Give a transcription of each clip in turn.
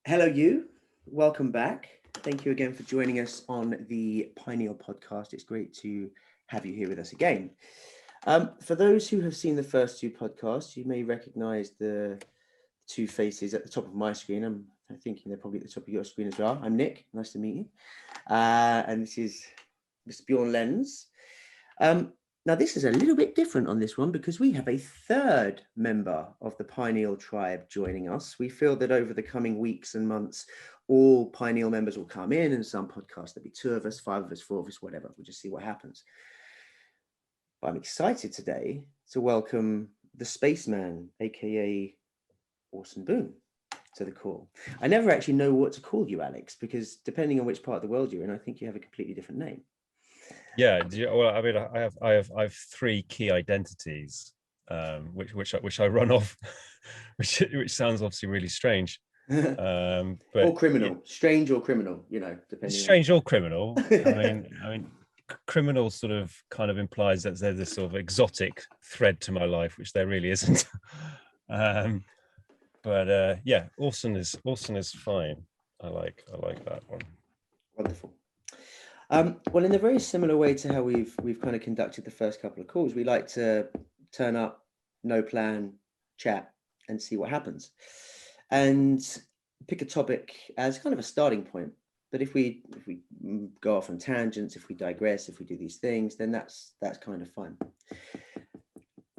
Hello, you. Welcome back. Thank you again for joining us on the Pineal podcast. It's great to have you here with us again. For those who have seen the first two podcasts, you may recognize the two faces at the top of my screen. I'm thinking they're probably at the top of your screen as well. I'm Nick. Nice to meet you. And this is Mr. Björn Lenz. Now, this is a little bit different on this one because we have a third member of the Pineal tribe joining us. We feel that over the coming weeks and months, all Pineal members will come in, and some podcasts there'll be 2 of us, 5 of us, 4 of us, whatever. We'll just see what happens. But I'm excited today to welcome the spaceman, aka Orson Boon, to the call. I never actually know what to call you, Alex, because depending on which part of the world you're in, I think you have a completely different name. Yeah, well, I mean, I have 3 key identities, which I run off, which sounds obviously really strange, but or criminal, strange or criminal, depending. Strange or criminal. I mean, criminal sort of kind of implies that there's this sort of exotic thread to my life, which there really isn't. But yeah, Orson is fine. I like that one. Wonderful. Well, in a very similar way to how we've kind of conducted the first couple of calls, we like to turn up, no plan, chat, and see what happens, and pick a topic as kind of a starting point. But if we go off on tangents, if we digress, if we do these things, then that's kind of fun.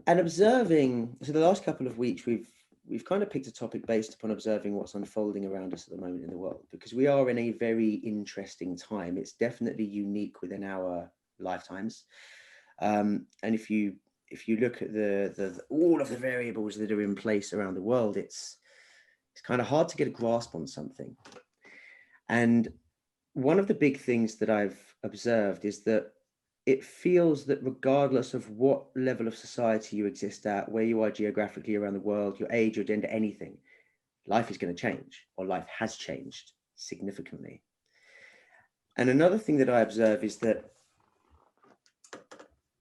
And observing, so the last couple of weeks we've kind of picked a topic based upon observing what's unfolding around us at the moment in the world, because we are in a very interesting time. It's definitely unique within our lifetimes. And if you look at the all of the variables that are in place around the world, it's kind of hard to get a grasp on something. And one of the big things that I've observed is that it feels that regardless of what level of society you exist at, where you are geographically around the world, your age, your gender, anything, life is going to change, or life has changed significantly. And another thing that I observe is that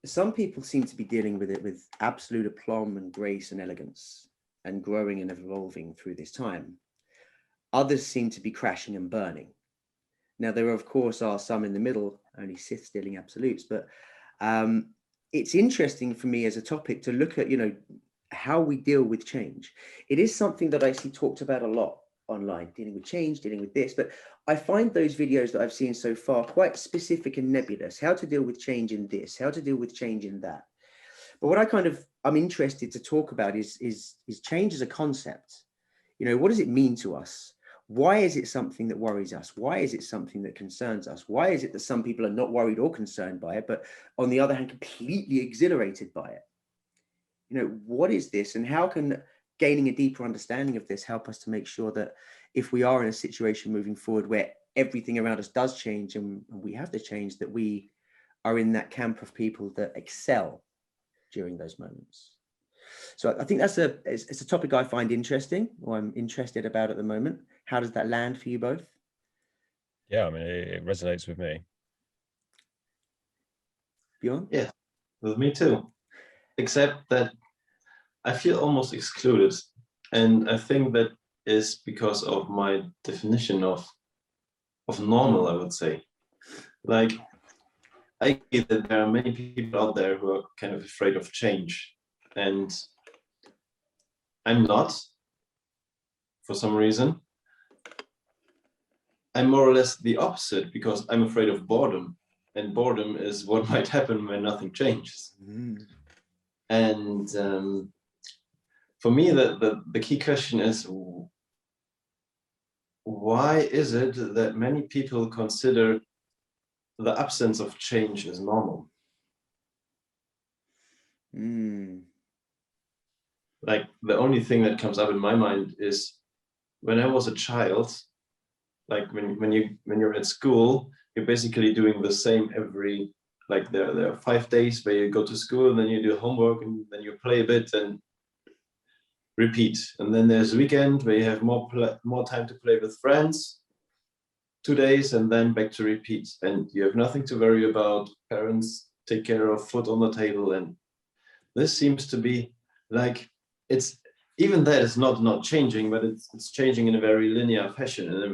some people seem to be dealing with it with absolute aplomb and grace and elegance, and growing and evolving through this time. Others seem to be crashing and burning. Now, there, of course, are some in the middle, only Sith stealing absolutes, but it's interesting for me as a topic to look at, how we deal with change. It is something that I see talked about a lot online, dealing with change, dealing with this, but I find those videos that I've seen so far quite specific and nebulous. How to deal with change in this, how to deal with change in that. But what I'm interested to talk about is change as a concept. What does it mean to us? Why is it something that worries us? Why is it something that concerns us? Why is it that some people are not worried or concerned by it, but on the other hand, completely exhilarated by it? What is this, and how can gaining a deeper understanding of this help us to make sure that if we are in a situation moving forward where everything around us does change and we have to change, that we are in that camp of people that excel during those moments? So I think it's a topic I find interesting, or I'm interested about at the moment. How does that land for you both? Yeah, I mean, it resonates with me. Björn? Yeah, with me too. Except that I feel almost excluded. And I think that is because of my definition of normal, I would say. Like, I get that there are many people out there who are kind of afraid of change. And I'm not, for some reason. I'm more or less the opposite, because I'm afraid of boredom. And boredom is what might happen when nothing changes. Mm. And for me, the key question is, why is it that many people consider the absence of change as normal? Like, the only thing that comes up in my mind is when I was a child, like when you're at school, you're basically doing the same every, like there are 5 days where you go to school and then you do homework and then you play a bit and repeat. And then there's a weekend where you have more time to play with friends, 2 days, and then back to repeat. And you have nothing to worry about. Parents take care of food on the table. And this seems to be like, it's even that is not changing, but it's changing in a very linear fashion, in a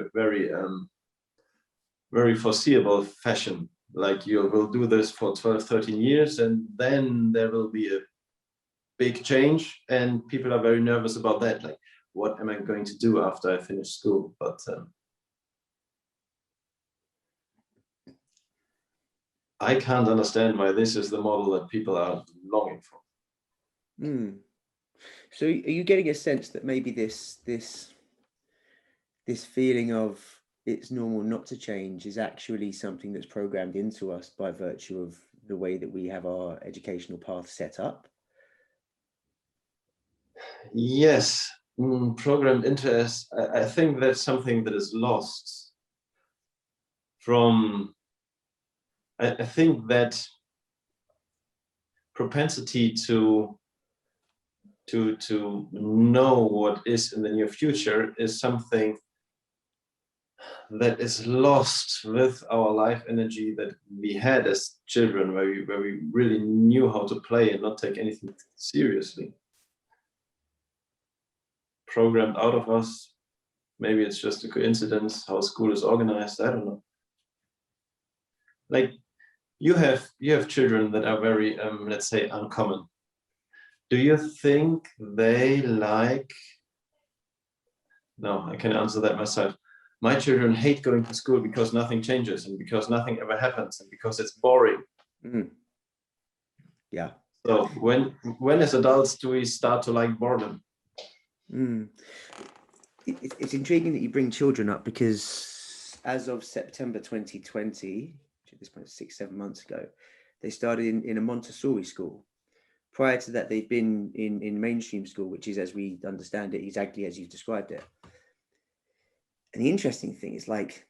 very foreseeable fashion. Like you will do this for 12, 13 years, and then there will be a big change, and people are very nervous about that. Like, what am I going to do after I finish school? But I can't understand why this is the model that people are longing for. So are you getting a sense that maybe this feeling of it's normal not to change is actually something that's programmed into us by virtue of the way that we have our educational path set up? Yes, programmed interest. I think that's something that is lost from, I think that propensity to know what is in the near future is something that is lost with our life energy that we had as children, where we really knew how to play and not take anything seriously. Programmed out of us. Maybe it's just a coincidence how school is organized. I don't know. Like you have children that are very let's say uncommon. Do you think they like? No, I can answer that myself. My children hate going to school because nothing changes and because nothing ever happens and because it's boring. Yeah. So when as adults do we start to like boredom? It's intriguing that you bring children up, because as of September 2020, at this point 6-7 months ago, they started in a Montessori school. Prior to that, they've been in mainstream school, which is, as we understand it, exactly as you've described it. And the interesting thing is, like,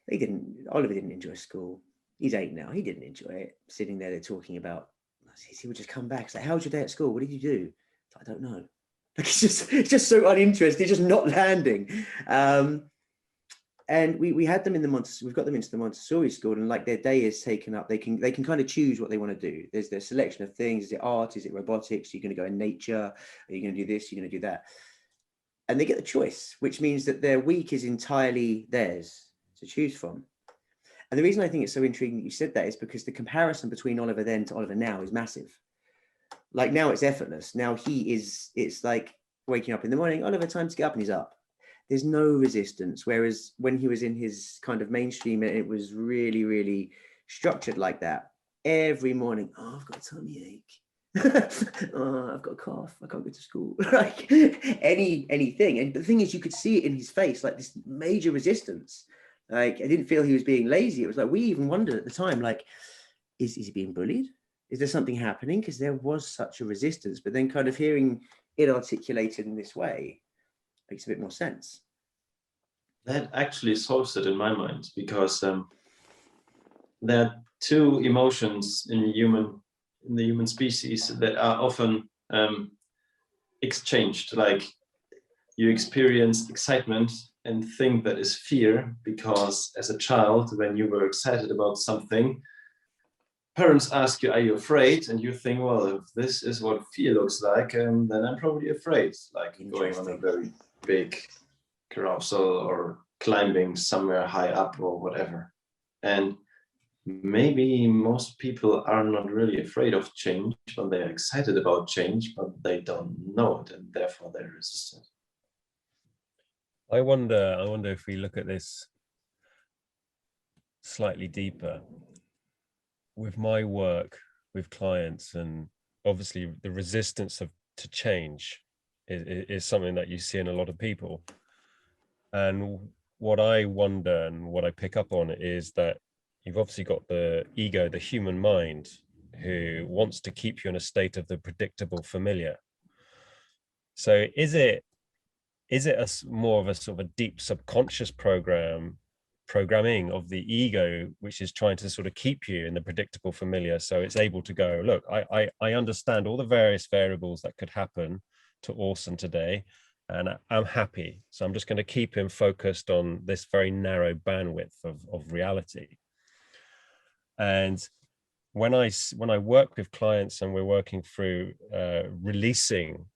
Oliver didn't enjoy school. He's 8 now. He didn't enjoy it. Sitting there, they're talking about, he would just come back. It's like, how was your day at school? What did you do? I don't know. Like, it's just so uninterested, just not landing. And we had them we've got them into the Montessori school, and like their day is taken up. They can kind of choose what they want to do. There's their selection of things. Is it art? Is it robotics? Are you going to go in nature? Are you going to do this? Are you going to do that? And they get the choice, which means that their week is entirely theirs to choose from. And the reason I think it's so intriguing that you said that is because the comparison between Oliver then to Oliver now is massive. Like now it's effortless. Now it's like waking up in the morning, Oliver, time to get up, and he's up. There's no resistance. Whereas when he was in his kind of mainstream, it was really, really structured like that. Every morning, oh, I've got a tummy ache. Oh, I've got a cough. I can't go to school. Like anything. And the thing is, you could see it in his face, like this major resistance. Like I didn't feel he was being lazy. It was like we even wondered at the time, like, is he being bullied? Is there something happening? Because there was such a resistance. But then kind of hearing it articulated in this way makes a bit more sense. That actually solves it in my mind, because there are two emotions in the human species that are often exchanged. Like you experience excitement and think that is fear, because as a child, when you were excited about something, parents ask you, are you afraid? And you think, well, if this is what fear looks like, then I'm probably afraid, like going on a very big carousel or climbing somewhere high up or whatever. And maybe most people are not really afraid of change, but they're excited about change, but they don't know it, and therefore they're resistant. I wonder if we look at this slightly deeper with my work with clients, and obviously the resistance to change is something that you see in a lot of people. And what I wonder and what I pick up on is that you've obviously got the ego, the human mind, who wants to keep you in a state of the predictable familiar. So is it more of a sort of a deep subconscious programming of the ego, which is trying to sort of keep you in the predictable familiar, so it's able to go, look, I understand all the various variables that could happen to Orson today, and I'm happy, so I'm just going to keep him focused on this very narrow bandwidth of reality. And when I work with clients and we're working through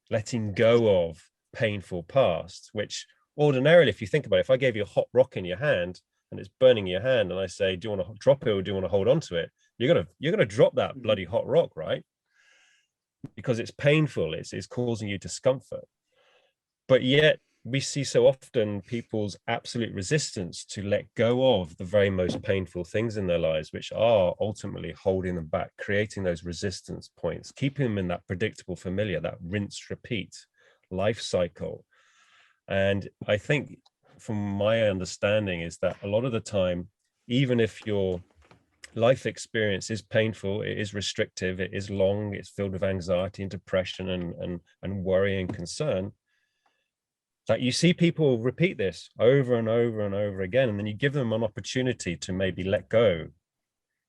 letting go of painful past, which ordinarily, if you think about it, if I gave you a hot rock in your hand and it's burning your hand, and I say, do you want to drop it or do you want to hold on to it? You're gonna drop that bloody hot rock, right? Because it's painful, it's causing you discomfort. But yet we see so often people's absolute resistance to let go of the very most painful things in their lives, which are ultimately holding them back, creating those resistance points, keeping them in that predictable familiar, that rinse repeat life cycle. And I think, from my understanding, is that a lot of the time, even if your life experience is painful, it is restrictive, it is long, it's filled with anxiety and depression and worry and concern, that you see people repeat this over and over and over again, and then you give them an opportunity to maybe let go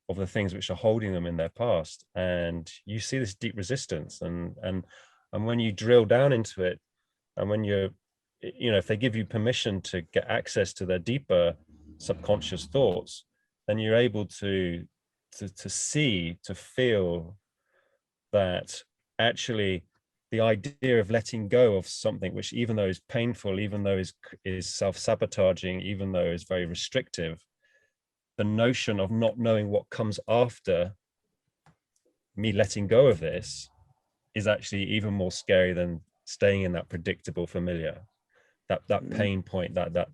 of the things which are holding them in their past, and you see this deep resistance. And when you drill down into it, and when you're, if they give you permission to get access to their deeper subconscious thoughts, then you're able to see, to feel that actually the idea of letting go of something which, even though is painful, even though is self-sabotaging, even though is very restrictive, the notion of not knowing what comes after me letting go of this is actually even more scary than staying in that predictable familiar, that pain point, that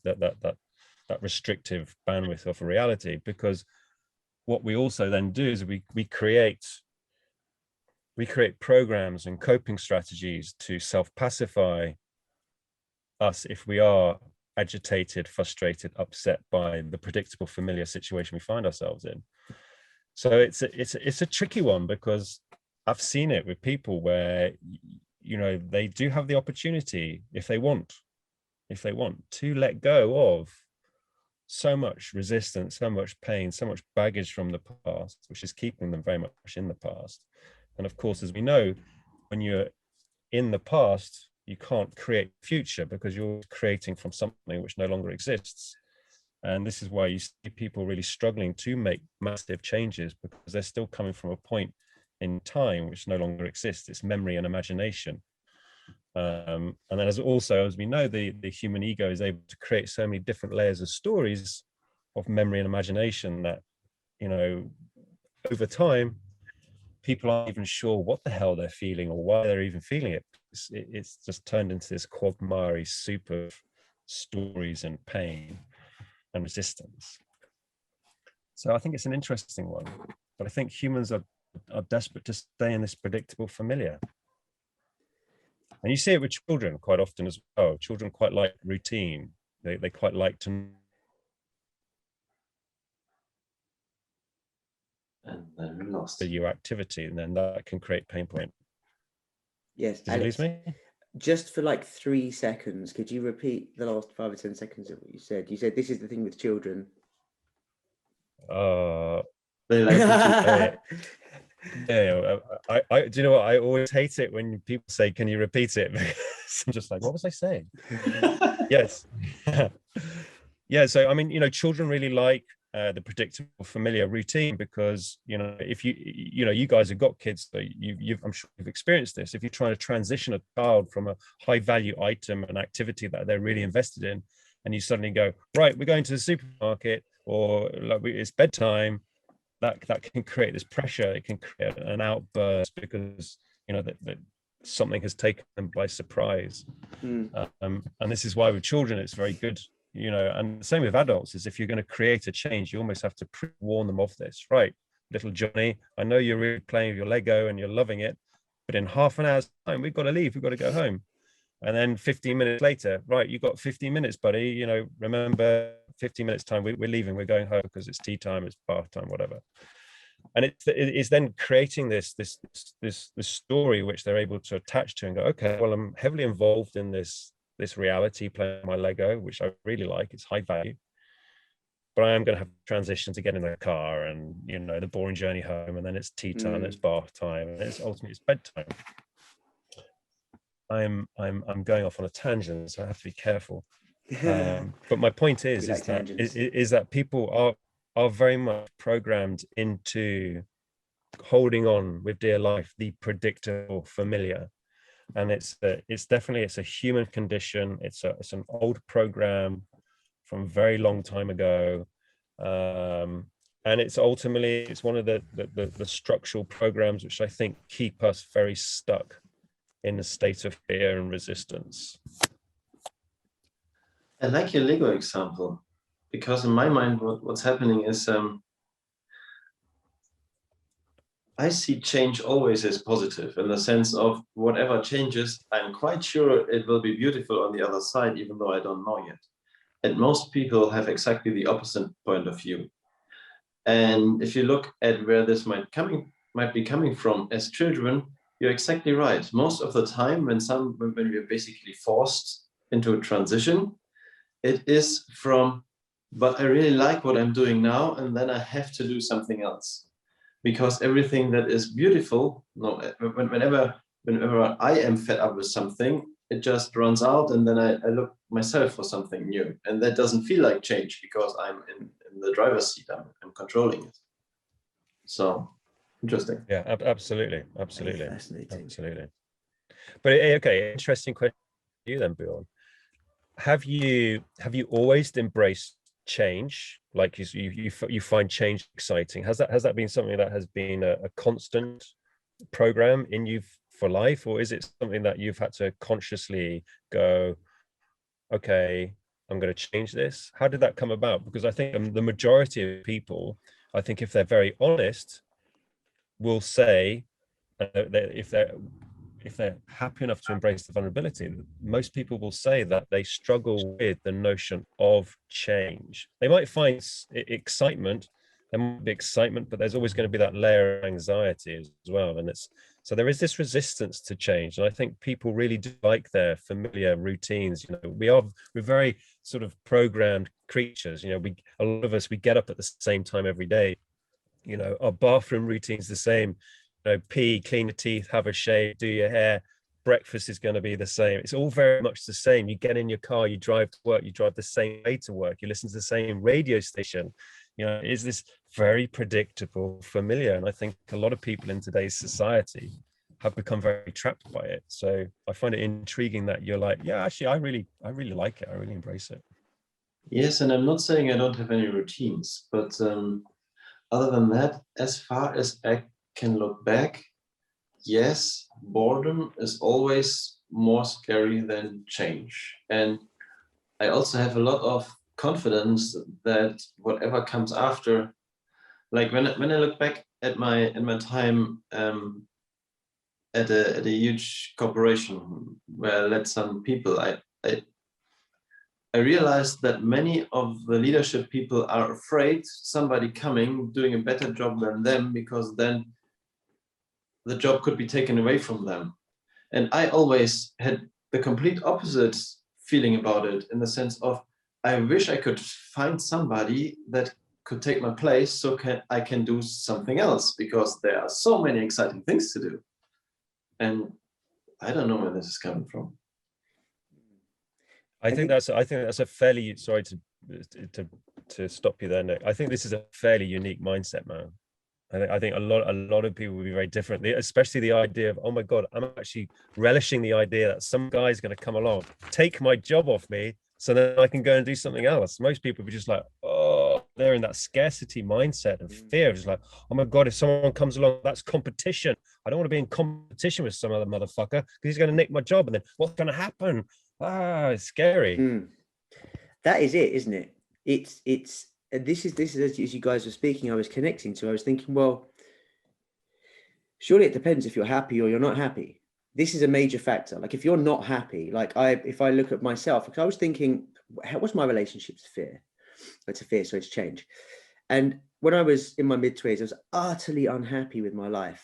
restrictive bandwidth of a reality. Because what we also then do is we create programs and coping strategies to self-pacify us if we are agitated, frustrated, upset by the predictable familiar situation we find ourselves in. So it's a tricky one, because I've seen it with people where, they do have the opportunity, if they want to let go of so much resistance, so much pain, so much baggage from the past, which is keeping them very much in the past. And of course, as we know, when you're in the past, you can't create future, because you're creating from something which no longer exists. And this is why you see people really struggling to make massive changes, because they're still coming from a point in time which no longer exists. It's memory and imagination. And then as we know, the human ego is able to create so many different layers of stories of memory and imagination that, over time, people aren't even sure what the hell they're feeling or why they're even feeling it. It's just turned into this quagmire soup of stories and pain and resistance. So I think it's an interesting one, but I think humans are desperate to stay in this predictable familiar. And you see it with children quite often as well. Children quite like routine. They quite like to. And then we lost your activity, and then that can create pain point. Yes. Did you lose me? Just for like 3 seconds, could you repeat the last 5 or 10 seconds of what you said? You said this is the thing with children. They like to yeah, I do you know what? I always hate it when people say, "Can you repeat it?" Because I'm just like, what was I saying? Yes. Yeah. So I mean, children really like the predictable, familiar routine, because if you guys have got kids, so I'm sure you've experienced this. If you're trying to transition a child from a high value item, an activity that they're really invested in, and you suddenly go, right, we're going to the supermarket, or like it's bedtime, that can create this pressure. It can create an outburst, because that something has taken them by surprise. And this is why with children it's very good, and the same with adults, is if you're going to create a change, you almost have to pre-warn them of this. Right, little Johnny, I know you're really playing with your Lego and you're loving it, but in half an hour's time we've got to leave, we've got to go home. And then 15 minutes later, right, you've got 15 minutes, buddy, remember 15 minutes time, we're leaving, we're going home because it's tea time, it's bath time, whatever. And it's then creating this story which they're able to attach to and go, okay, well, I'm heavily involved in this reality, playing my Lego, which I really like, it's high value, but I am going to have to transition to get in the car, and the boring journey home, and then it's tea time, it's bath time, and it's ultimately it's bedtime. I'm going off on a tangent, so I have to be careful. But my point is that people are very much programmed into holding on with dear life, the predictable familiar. and it's definitely, it's a human condition. It's an old program from a very long time ago, and it's ultimately, it's one of the structural programs which I think keep us very stuck in a state of fear and resistance. I like your Lego example, because in my mind, what's happening is I see change always as positive, in the sense of whatever changes, I'm quite sure it will be beautiful on the other side, even though I don't know yet. And most people have exactly the opposite point of view. And if you look at where this might be coming from as children, you're exactly right. Most of the time, when we're basically forced into a transition, it is from, but I really like what I'm doing now, and then I have to do something else. Because everything that is beautiful, whenever I am fed up with something, it just runs out, and then I look myself for something new. And that doesn't feel like change, because I'm in the driver's seat, I'm controlling it. So interesting. Yeah, absolutely. Fascinating. Absolutely. But okay, interesting question for you then, Bjorn. Have you always embraced change? Like you find change exciting? Has that been something that has been a constant program in you for life, or is it something that you've had to consciously go, okay, I'm going to change this? How did that come about? Because I think the majority of people, I think if they're very honest, will say that if they're happy enough to embrace the vulnerability, most people will say that they struggle with the notion of change. They might find excitement, there might be excitement, but there's always going to be that layer of anxiety as well. And so there is this resistance to change. And I think people really do like their familiar routines. You know, we're very sort of programmed creatures. You know, a lot of us, we get up at the same time every day. You know, our bathroom routine's the same. You know, pee, clean your teeth, have a shave, do your hair. Breakfast is going to be the same. It's all very much the same. You get in your car, you drive to work, you drive the same way to work, you listen to the same radio station. You know, is this very predictable, familiar? And I think a lot of people in today's society have become very trapped by it. So I find it intriguing that you're like, yeah, actually, I really like it. I really embrace it. Yes, and I'm not saying I don't have any routines, but other than that, as far as I can look back, yes, boredom is always more scary than change. And I also have a lot of confidence that whatever comes after, like when I look back at my time at a huge corporation where I led some people, I realized that many of the leadership people are afraid somebody coming doing a better job than them, because then the job could be taken away from them. And I always had the complete opposite feeling about it, in the sense of, I wish I could find somebody that could take my place so I can do something else, because there are so many exciting things to do. And I don't know where this is coming from. I think that's a fairly, sorry to stop you there, Nick. I think this is a fairly unique mindset, man. I think a lot of people will be very different, especially the idea of, oh my God, I'm actually relishing the idea that some guy's going to come along, take my job off me, so then I can go and do something else. Most people are just like, oh, they're in that scarcity mindset and fear. It's like, oh my God, if someone comes along, that's competition. I don't want to be in competition with some other motherfucker because he's going to nick my job. And then what's going to happen? It's scary. That is it, isn't it? It's this is as you guys were speaking, I was connecting to. I was thinking, well, surely it depends if you're happy or you're not happy. This is a major factor. Like if you're not happy, like if I look at myself, because I was thinking, what's my relationship to fear? So it's change. And when I was in my mid-20s, I was utterly unhappy with my life.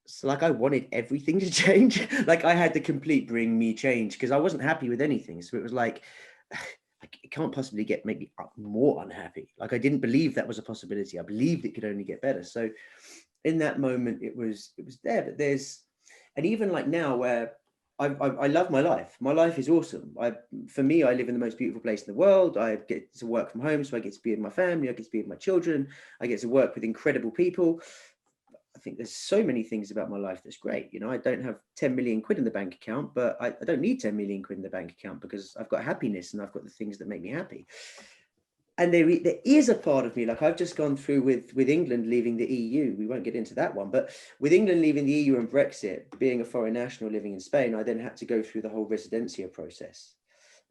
So like I wanted everything to change. Like I had the complete bring me change, because I wasn't happy with anything. So it was like, it can't possibly make me more unhappy. Like I didn't believe that was a possibility. I believed it could only get better. So in that moment, it was there. But and even like now, where I love my life. My life is awesome. For me, I live in the most beautiful place in the world. I get to work from home, so I get to be with my family. I get to be with my children. I get to work with incredible people. I think there's so many things about my life that's great. You know, I don't have 10 million quid in the bank account, but I don't need 10 million quid in the bank account because I've got happiness and I've got the things that make me happy. And there is a part of me, like I've just gone through with England leaving the EU. We won't get into that one, but with England leaving the EU and Brexit, being a foreign national living in Spain, I then had to go through the whole residencia process.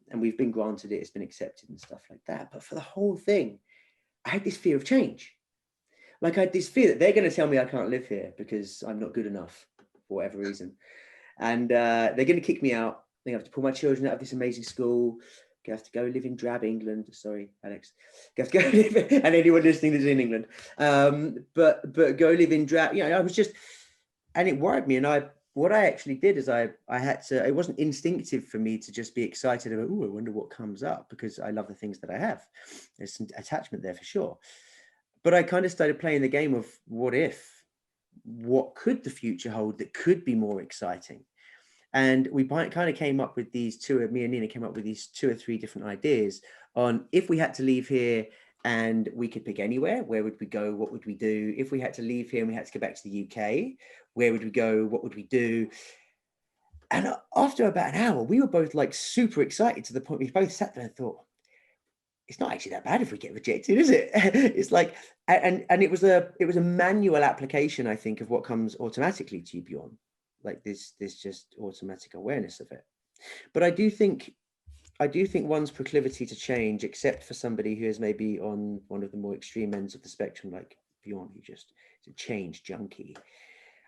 And we've been granted it, it's been accepted and stuff like that. But for the whole thing, I had this fear of change. Like I had this fear that they're going to tell me I can't live here because I'm not good enough for whatever reason. And they're going to kick me out. They have to pull my children out of this amazing school. You have to go live in drab England. Sorry, Alex. You have to go live, and anyone listening that's in England. But go live in drab. You know, I was just, and it worried me. And what I actually did is I had to, it wasn't instinctive for me to just be excited about, oh, I wonder what comes up, because I love the things that I have. There's some attachment there for sure. But I kind of started playing the game of what if, what could the future hold that could be more exciting? And we kind of came up with me and Nina came up with these 2 or 3 different ideas on if we had to leave here and we could pick anywhere, where would we go? What would we do? If we had to leave here and we had to go back to the UK, where would we go? What would we do? And after about an hour, we were both like super excited to the point we both sat there and thought, it's not actually that bad if we get rejected, is it? It's like, and it was a manual application, I think, of what comes automatically to you, Bjorn. Like this just automatic awareness of it. But I do think one's proclivity to change, except for somebody who is maybe on one of the more extreme ends of the spectrum, like Bjorn, who just is a change junkie,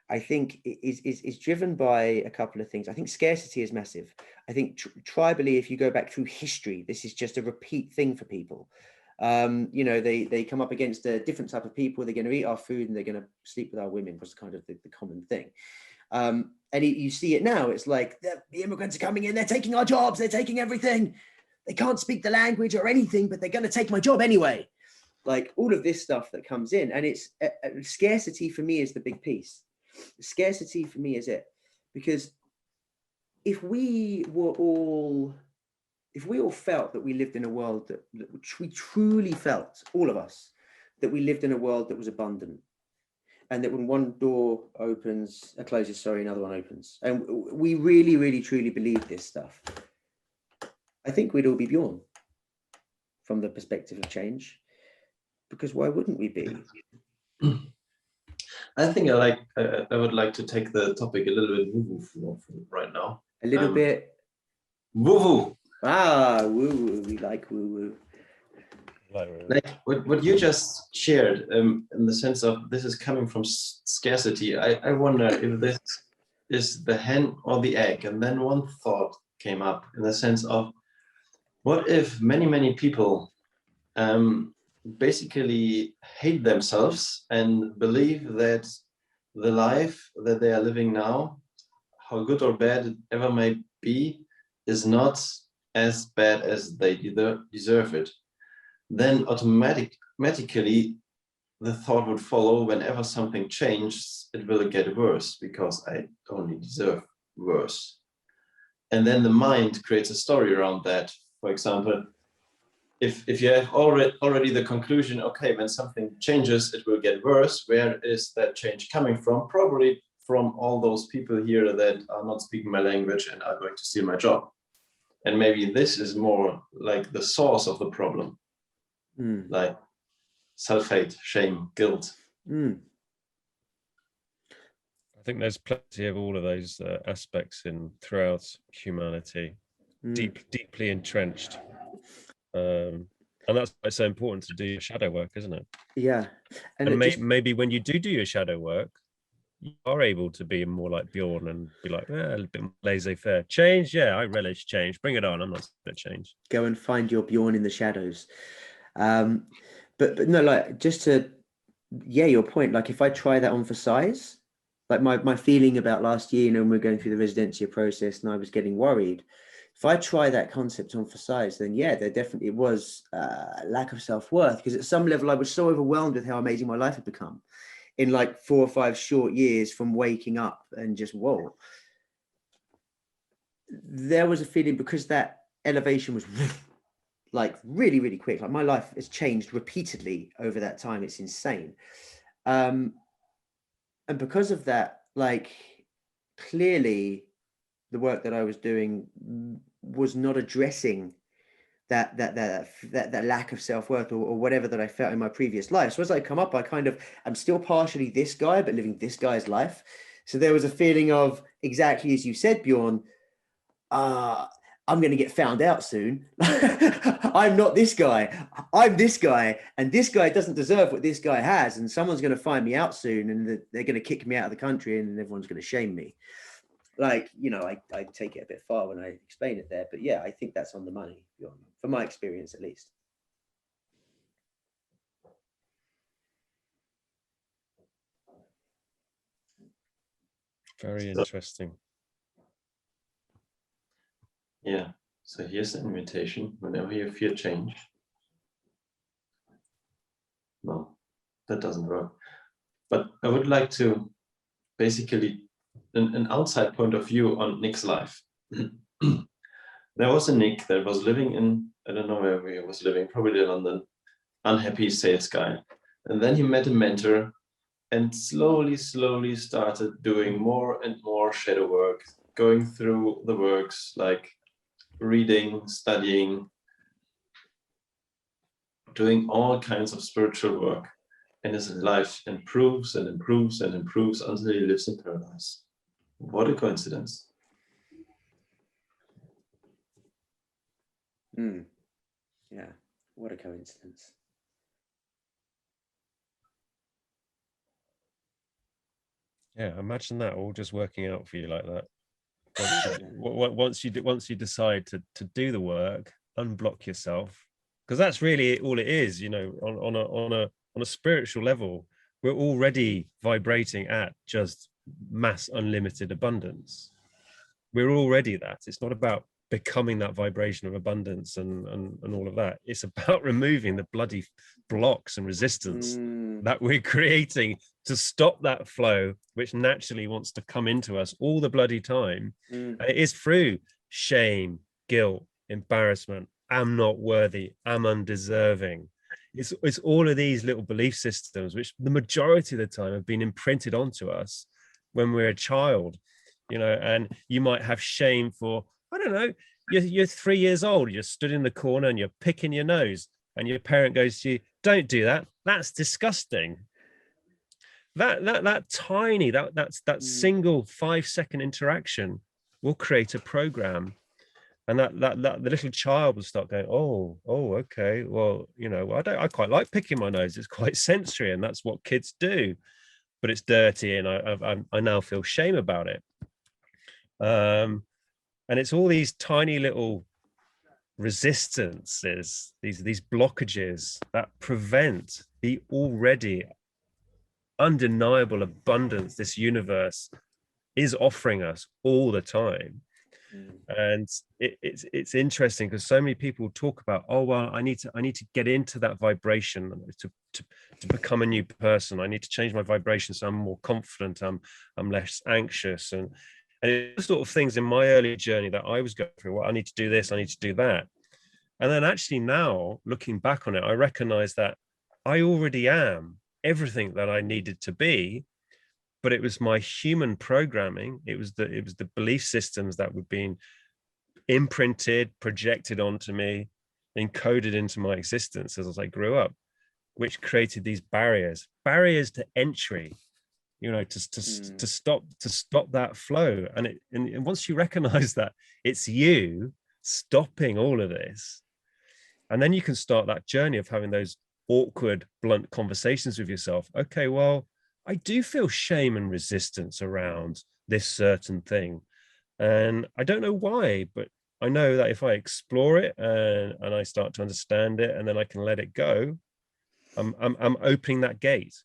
I think is driven by a couple of things. I think scarcity is massive. I think tribally, if you go back through history, this is just a repeat thing for people. You know, they come up against a different type of people. They're going to eat our food and they're going to sleep with our women, was kind of the common thing. And you see it now. It's like the immigrants are coming in, they're taking our jobs, they're taking everything. They can't speak the language or anything, but they're going to take my job anyway. Like all of this stuff that comes in, and it's scarcity for me is the big piece. Scarcity for me is it, because if we all felt that we lived in a world that we truly felt, all of us, that we lived in a world that was abundant, and that when one door closes, another one opens, and we really, really, truly believe this stuff, I think we'd all be Bjorn from the perspective of change, because why wouldn't we be? I think I would like to take the topic a little bit woo-woo right now. A little bit woo-woo. Woo-woo. We like woo-woo. Like what you just shared, in the sense of this is coming from scarcity. I wonder if this is the hen or the egg. And then one thought came up in the sense of, what if many people basically hate themselves and believe that the life that they are living now, how good or bad it ever may be, is not as bad as they deserve it? Then automatically the thought would follow, whenever something changes, it will get worse because I only deserve worse. And then the mind creates a story around that. For example, if you have already the conclusion, okay, when something changes, it will get worse, where is that change coming from? Probably from all those people here that are not speaking my language and are going to steal my job. And maybe this is more like the source of the problem. Like self-hate, shame, guilt. I think there's plenty of all of those aspects throughout humanity, deeply entrenched. And that's why it's so important to do your shadow work, isn't it? Yeah. And maybe when you do your shadow work, you are able to be more like Bjorn and be like, a little bit laissez-faire. Change, yeah, I relish change. Bring it on. I'm not going to change. Go and find your Bjorn in the shadows. But no, like, just to, your point, like if I try that on for size, like my feeling about last year, when we were going through the residencia process and I was getting worried, if I try that concept on for size, then there definitely was a lack of self-worth, because at some level I was so overwhelmed with how amazing my life had become in like 4 or 5 short years from waking up and just, whoa. There was a feeling, because that elevation was like really, really quick. Like my life has changed repeatedly over that time. It's insane. And and because of that, like, clearly the work that I was doing was not addressing that lack of self-worth or whatever that I felt in my previous life. So as I come up, I'm still partially this guy, but living this guy's life. So there was a feeling of, exactly as you said, Bjorn, I'm going to get found out soon. I'm not this guy. I'm this guy. And this guy doesn't deserve what this guy has. And someone's going to find me out soon, and they're going to kick me out of the country, and everyone's going to shame me. Like, I take it a bit far when I explain it there. But yeah, I think that's on the money, Bjorn, from my experience at least. Very interesting. Yeah. So here's an invitation. Whenever you fear change. No, that doesn't work. But I would like to basically an outside point of view on Nick's life. There was a Nick that was living in, I don't know where he was living, probably London, unhappy sales guy. And then he met a mentor and slowly started doing more and more shadow work, going through the works, like reading, studying, doing all kinds of spiritual work. And his life improves and improves and improves until he lives in paradise. What a coincidence. Yeah, what a coincidence. Yeah, imagine that all just working out for you like that. Once you decide to do the work, unblock yourself, because that's really all it is. On a spiritual level, we're already vibrating at just mass unlimited abundance. We're already that. It's not about becoming that vibration of abundance and all of that. It's about removing the bloody blocks and resistance that we're creating to stop that flow, which naturally wants to come into us all the bloody time. And it is through shame, guilt, embarrassment. I'm not worthy. I'm undeserving. It's all of these little belief systems, which the majority of the time have been imprinted onto us when we're a child, and you might have shame for, I don't know, you're 3 years old, you're stood in the corner and you're picking your nose, and your parent goes to you, don't do that. That's disgusting. That tiny, that single 5-second interaction will create a program. And that the little child will start going, oh, okay, well, I quite like picking my nose. It's quite sensory, and that's what kids do. But it's dirty, and I now feel shame about it. And it's all these tiny little resistances, these blockages that prevent the already undeniable abundance this universe is offering us all the time. And it's interesting because so many people talk about, oh well, I need to get into that vibration to become a new person. I need to change my vibration so I'm more confident, I'm less anxious, and it's sort of things in my early journey that I was going through. Well, I need to do this, I need to do that. And then actually now looking back on it, I recognize that I already am everything that I needed to be, but it was my human programming. It was the belief systems that were being imprinted, projected onto me, encoded into my existence as I grew up, which created these barriers to entry, to stop that flow. And once you recognize that it's you stopping all of this, and then you can start that journey of having those awkward, blunt conversations with yourself. Okay, well, I do feel shame and resistance around this certain thing. And I don't know why, but I know that if I explore it and I start to understand it, and then I can let it go, I'm opening that gate.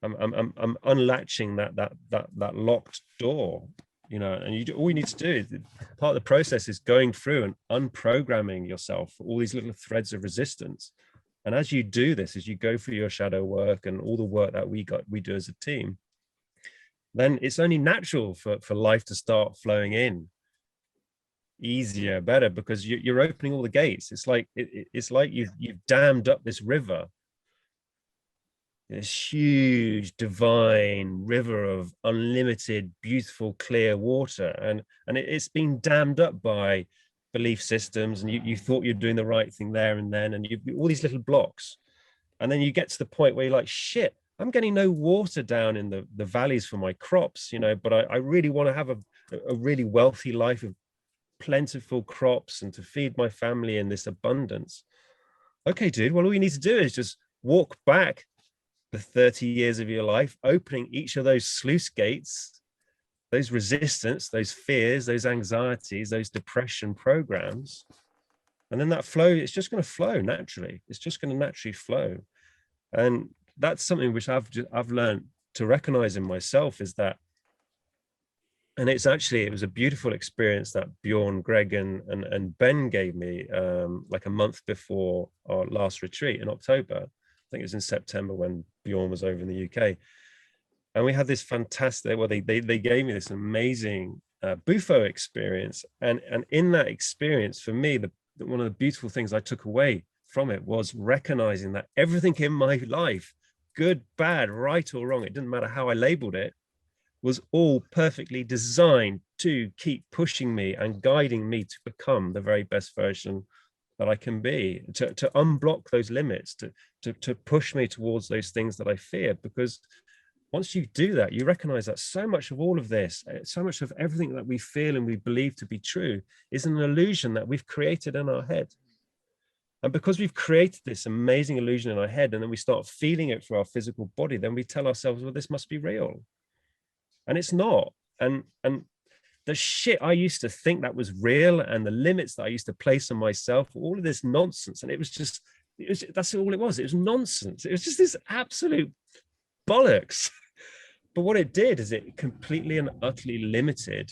I'm unlatching that locked door, and all you need to do is, part of the process is going through and unprogramming yourself for all these little threads of resistance. And as you do this, as you go through your shadow work and all the work that we do as a team, then it's only natural for life to start flowing in easier, better, because you're opening all the gates. It's like you've dammed up this river. this huge divine river of unlimited, beautiful, clear water, and it's been dammed up by belief systems, and you thought you're doing the right thing there and then, and you all these little blocks, and then you get to the point where you're like, shit, I'm getting no water down in the valleys for my crops, you know, but I really want to have a really wealthy life of plentiful crops and to feed my family in this abundance. Okay, dude, well, all you need to do is just walk back the 30 years of your life, opening each of those sluice gates, those resistance, those fears, those anxieties, those depression programs. And then that flow, it's just going to flow naturally. It's just going to naturally flow. And that's something which I've learned to recognize in myself, is that, and it was a beautiful experience that Björn, Greg, and Ben gave me like a month before our last retreat in October. I think it was in September when Björn was over in the UK. And we had this fantastic, well, they gave me this amazing Bufo experience. And in that experience, for me, one of the beautiful things I took away from it was recognizing that everything in my life, good, bad, right or wrong, it didn't matter how I labeled it, was all perfectly designed to keep pushing me and guiding me to become the very best version that I can be, to unblock those limits, to push me towards those things that I fear. Because once you do that, you recognize that so much of all of this, so much of everything that we feel and we believe to be true is an illusion that we've created in our head. And because we've created this amazing illusion in our head, and then we start feeling it through our physical body, then we tell ourselves, well, this must be real. And it's not. And the shit I used to think that was real, and the limits that I used to place on myself, all of this nonsense. And that's all it was. It was nonsense. It was just this absolute bollocks. But what it did is it completely and utterly limited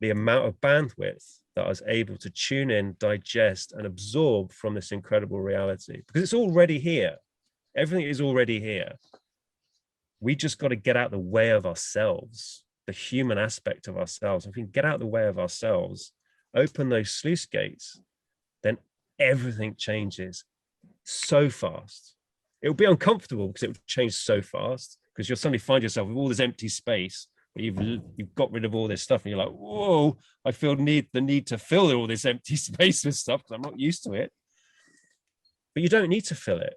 the amount of bandwidth that I was able to tune in, digest, and absorb from this incredible reality. Because it's already here. Everything is already here. We just got to get out the way of ourselves, the human aspect of ourselves. If we can get out the way of ourselves, open those sluice gates, then everything changes so fast. It will be uncomfortable because it will change so fast, because you'll suddenly find yourself with all this empty space, but you've got rid of all this stuff, and you're like, whoa, I feel the need to fill all this empty space with stuff because I'm not used to it. But you don't need to fill it.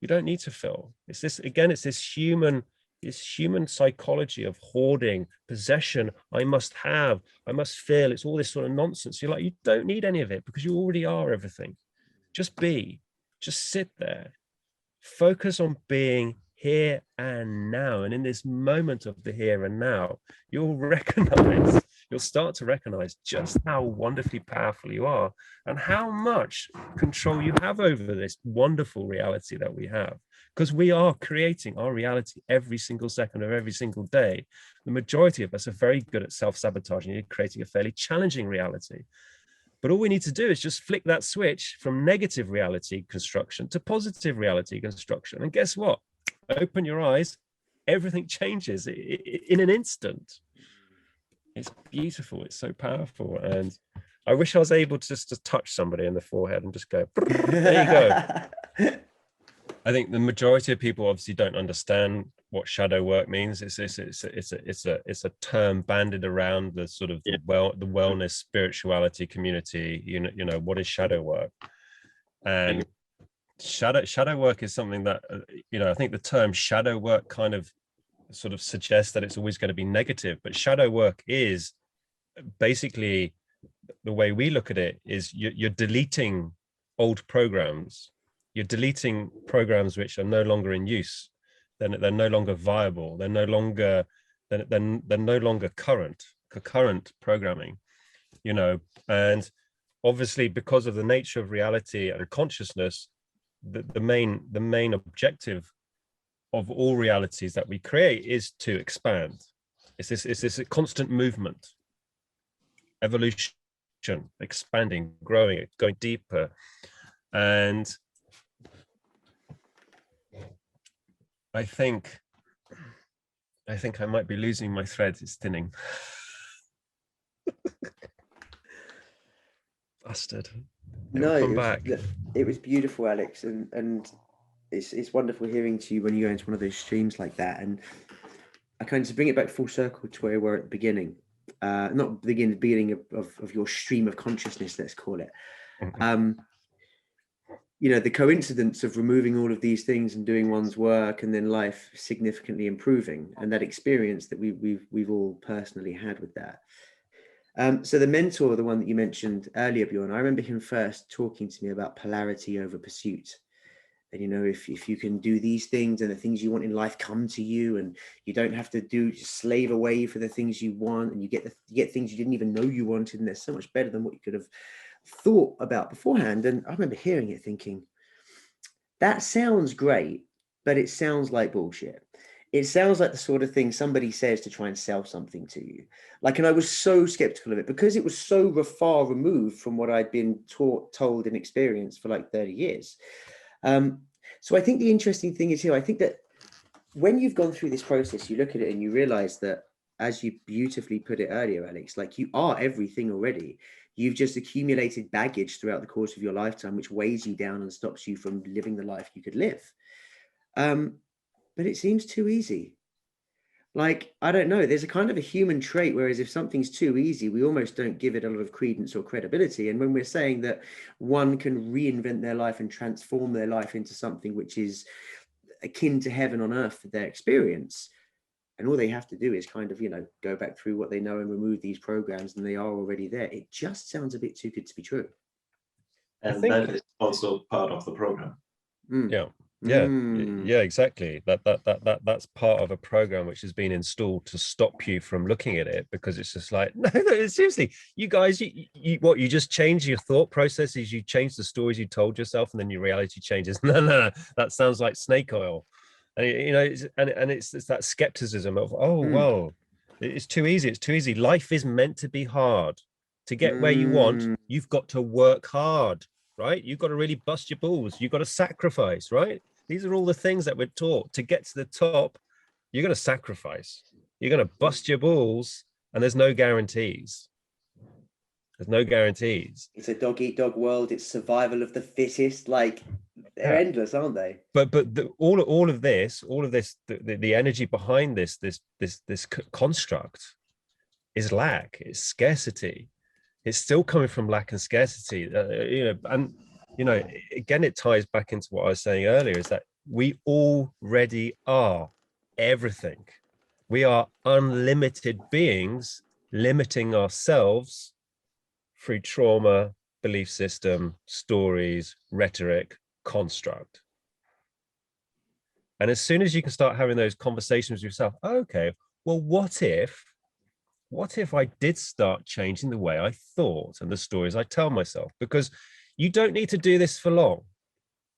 You don't need to fill. It's this, again, it's this human psychology of hoarding, possession. I must have, I must feel. It's all this sort of nonsense. You're like, you don't need any of it because you already are everything. Just be, just sit there. Focus on being here and now. And in this moment of the here and now, you'll start to recognize just how wonderfully powerful you are and how much control you have over this wonderful reality that we have. Because we are creating our reality every single second of every single day. The majority of us are very good at self-sabotaging and creating a fairly challenging reality. But all we need to do is just flick that switch from negative reality construction to positive reality construction. And guess what? Open your eyes, everything changes in an instant. It's beautiful. It's so powerful. And I wish I was able to touch somebody in the forehead and just go, there you go. I think the majority of people obviously don't understand what shadow work means. It's a term bandied around the sort of the wellness spirituality community. You know what is shadow work? And shadow work is something that I think the term shadow work kind of sort of suggests that it's always going to be negative, but shadow work is basically, the way we look at it is you're deleting old programs. You're deleting programs which are no longer in use. They're no longer viable. They're no longer current programming, and obviously because of the nature of reality and consciousness, the main objective of all realities that we create is to expand. It's this constant movement, evolution, expanding, growing, going deeper. And I think I might be losing my thread. It's thinning. Bastard. No, it was beautiful, Alex, and it's wonderful hearing to you when you go into one of those streams like that. And I kind of bring it back full circle to where we were at the beginning, not the beginning of your stream of consciousness, let's call it. You know, the coincidence of removing all of these things and doing one's work, and then life significantly improving, and that experience that we've all personally had with that. So the mentor, the one that you mentioned earlier, Bjorn, I remember him first talking to me about polarity over pursuit. And, you know, if you can do these things and the things you want in life come to you, and you don't have to slave away for the things you want, and you get things you didn't even know you wanted, and they're so much better than what you could have thought about beforehand. And I remember hearing it thinking, that sounds great, but it sounds like bullshit. It sounds like the sort of thing somebody says to try and sell something to you. Like, and I was so skeptical of it because it was so far removed from what I'd been taught, told, and experienced for like 30 years. So I think the interesting thing is here, I think that when you've gone through this process, you look at it and you realize that, as you beautifully put it earlier, Alex, like, you are everything already. You've just accumulated baggage throughout the course of your lifetime, which weighs you down and stops you from living the life you could live. But it seems too easy. Like, I don't know, there's a kind of a human trait, whereas if something's too easy, we almost don't give it a lot of credence or credibility. And when we're saying that one can reinvent their life and transform their life into something which is akin to heaven on earth for their experience, and all they have to do is kind of, you know, go back through what they know and remove these programs, and they are already there. It just sounds a bit too good to be true. And that is also part of the program. Yeah, exactly. That's part of a program which has been installed to stop you from looking at it, because it's just like, no, seriously, you guys, you just change your thought processes, you change the stories you told yourself, and then your reality changes. No, that sounds like snake oil. And you know, it's that skepticism of, well, it's too easy. It's too easy. Life is meant to be hard. To get where you want, you've got to work hard, right? You've got to really bust your balls. You've got to sacrifice, right? These are all the things that we're taught. To get to the top, you're going to sacrifice. You're going to bust your balls, and there's no guarantees. There's no guarantees. It's a dog eat dog world. It's survival of the fittest. Like, they're endless, aren't they? But all of this, the energy behind this construct is lack. It's scarcity. It's still coming from lack and scarcity. You know, and you know, again, it ties back into what I was saying earlier: is that we already are everything. We are unlimited beings, limiting ourselves through trauma, belief system, stories, rhetoric, construct. And as soon as you can start having those conversations with yourself, okay, well, what if I did start changing the way I thought and the stories I tell myself? Because you don't need to do this for long.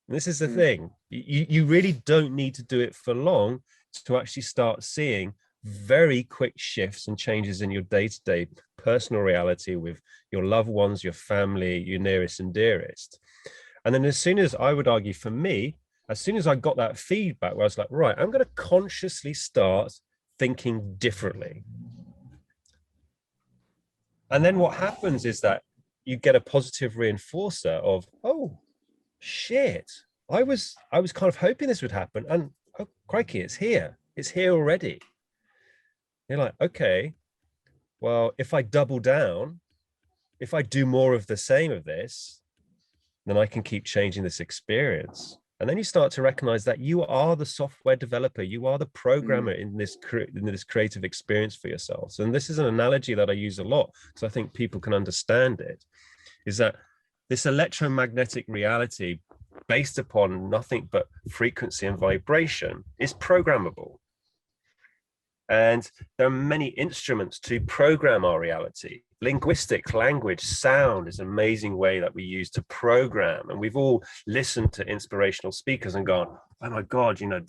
And this is the thing. You really don't need to do it for long to actually start seeing very quick shifts and changes in your day-to-day personal reality with your loved ones, your family, your nearest and dearest. And then as soon as, I would argue for me, as soon as I got that feedback where I was like, right, I'm going to consciously start thinking differently. And then what happens is that you get a positive reinforcer of, oh, shit, I was kind of hoping this would happen. And oh, crikey, it's here. It's here already. You're like, okay, well, if I double down, if I do more of the same of this, then I can keep changing this experience. And then you start to recognize that you are the software developer, you are the programmer in this creative experience for yourselves. And this is an analogy that I use a lot because I think people can understand it, is that this electromagnetic reality based upon nothing but frequency and vibration is programmable. And there are many instruments to program our reality. Linguistic, language, sound is an amazing way that we use to program. And we've all listened to inspirational speakers and gone, oh my God, you know,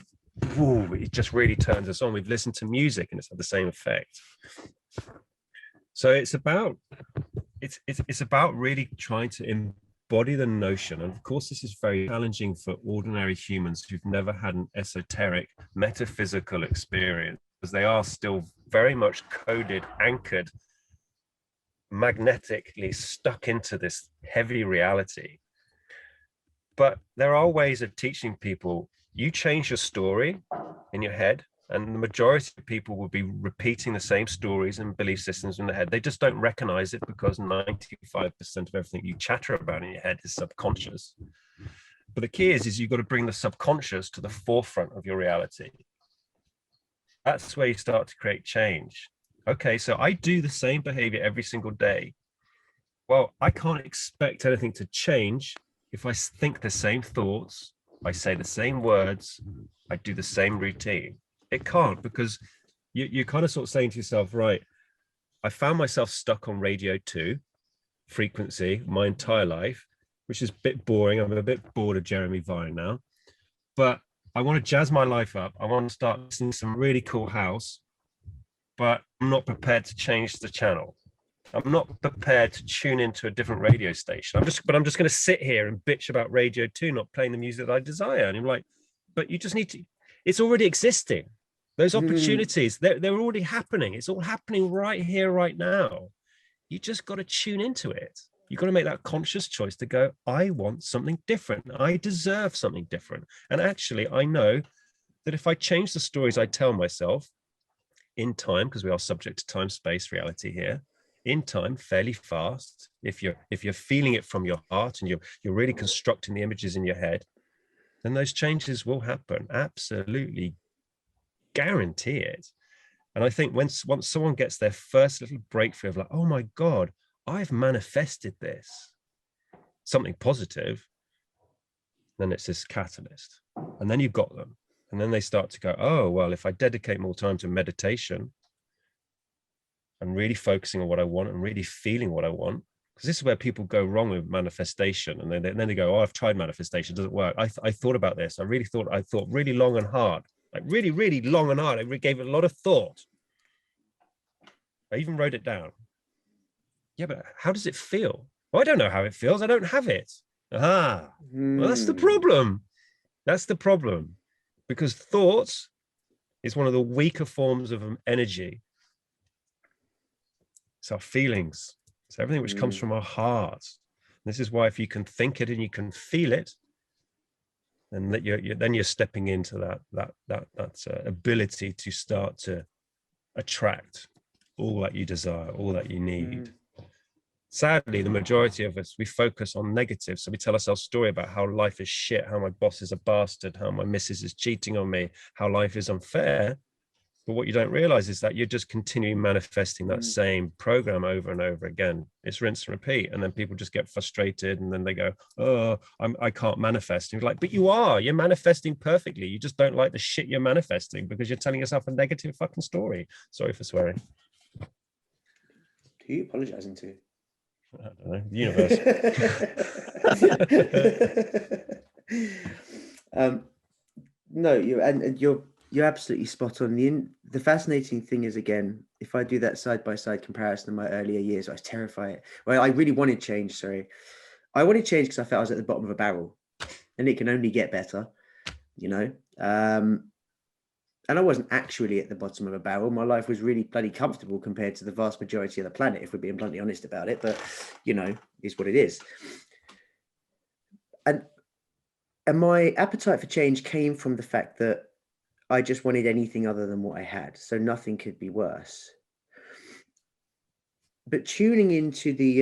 woo, it just really turns us on. We've listened to music and it's had the same effect. So it's about really trying to embody the notion. And of course, this is very challenging for ordinary humans who've never had an esoteric, metaphysical experience, because they are still very much coded, anchored, magnetically stuck into this heavy reality. But there are ways of teaching people. You change your story in your head, and the majority of people will be repeating the same stories and belief systems in their head. They just don't recognize it because 95% of everything you chatter about in your head is subconscious. But the key is you've got to bring the subconscious to the forefront of your reality. That's where you start to create change. Okay, so I do the same behavior every single day. Well, I can't expect anything to change if I think the same thoughts, I say the same words, I do the same routine. It can't, because you're kind of sort of saying to yourself, right, I found myself stuck on radio 2 frequency my entire life, which is a bit boring. I'm a bit bored of Jeremy Vine now, but I want to jazz my life up. I want to start listening to some really cool house, but I'm not prepared to change the channel. I'm not prepared to tune into a different radio station. I'm just going to sit here and bitch about radio 2 not playing the music that I desire. And I'm like, but you just need to, it's already existing. Those opportunities, they're already happening. It's all happening right here, right now. You just got to tune into it. You've got to make that conscious choice to go, I want something different. I deserve something different. And actually, I know that if I change the stories I tell myself in time, because we are subject to time, space, reality here, in time, fairly fast, if you're feeling it from your heart and you're really constructing the images in your head, then those changes will happen. Absolutely guarantee it. And I think once someone gets their first little breakthrough of like, oh my God, I've manifested this, something positive, then it's this catalyst. And then you've got them. And then they start to go, oh, well, if I dedicate more time to meditation and really focusing on what I want and really feeling what I want, because this is where people go wrong with manifestation. And then they go, oh, I've tried manifestation, it doesn't work. I thought about this. I thought really long and hard, like really, really long and hard. I really gave it a lot of thought. I even wrote it down. Yeah, but how does it feel? Well, I don't know how it feels. I don't have it. Well, that's the problem. That's the problem. Because thoughts is one of the weaker forms of energy. It's our feelings. It's everything which comes from our hearts. This is why if you can think it and you can feel it, then that you're stepping into that ability to start to attract all that you desire, all that you need. Sadly, the majority of us, we focus on negative. So we tell ourselves a story about how life is shit, how my boss is a bastard, how my missus is cheating on me, how life is unfair. But what you don't realize is that you're just continuing manifesting that same program over and over again. It's rinse and repeat. And then people just get frustrated and then they go, oh, I can't manifest. And you're like, but you're manifesting perfectly. You just don't like the shit you're manifesting because you're telling yourself a negative fucking story. Sorry for swearing. Who are you apologizing to? I don't know, the universe. No, you're absolutely spot on. The fascinating thing is, again, if I do that side by side comparison in my earlier years, I was terrified. Well, I really wanted change. Sorry, I wanted change because I felt I was at the bottom of a barrel, and it can only get better, you know. And I wasn't actually at the bottom of a barrel. My life was really bloody comfortable compared to the vast majority of the planet, if we're being bluntly honest about it. But, you know, is what it is. And my appetite for change came from the fact that I just wanted anything other than what I had. So nothing could be worse. But tuning into the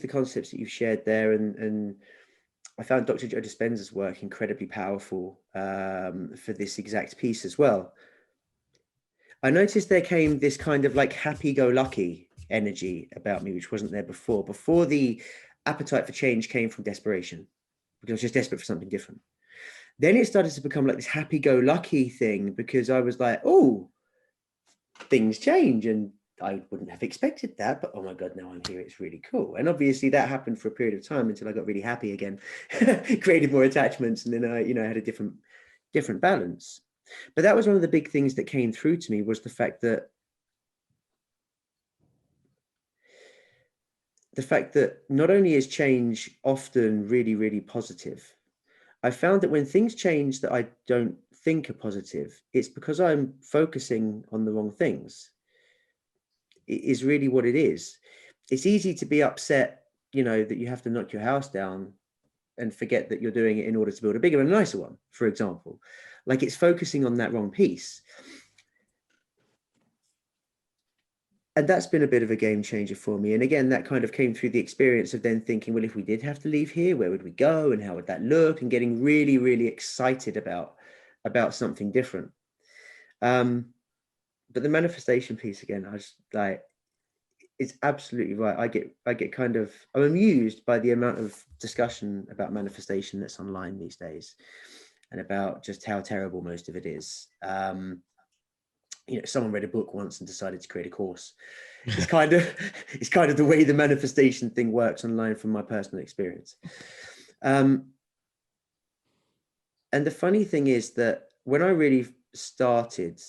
concepts that you've shared there, and I found Dr. Joe Dispenza's work incredibly powerful for this exact piece as well. I noticed there came this kind of like happy-go-lucky energy about me, which wasn't there before. Before, the appetite for change came from desperation, because I was just desperate for something different. Then it started to become like this happy-go-lucky thing, because I was like, oh, things change, and I wouldn't have expected that, but oh my God, now I'm here, it's really cool. And obviously that happened for a period of time until I got really happy again, created more attachments, and then I, had a different balance. But that was one of the big things that came through to me, was the fact that not only is change often really, really positive, I found that when things change that I don't think are positive, it's because I'm focusing on the wrong things. Is really what it is. It's easy to be upset you know, that you have to knock your house down and forget that you're doing it in order to build a bigger and nicer one, for example. Like, it's focusing on that wrong piece. And that's been a bit of a game changer for me. And again, that kind of came through the experience of then thinking, well, if we did have to leave here, where would we go and how would that look? And getting really, really excited about something different. But the manifestation piece, again, I just like, it's absolutely right. I get kind of, I'm amused by the amount of discussion about manifestation that's online these days, and about just how terrible most of it is. You know, someone read a book once and decided to create a course. It's kind of the way the manifestation thing works online from my personal experience. And the funny thing is that when I really started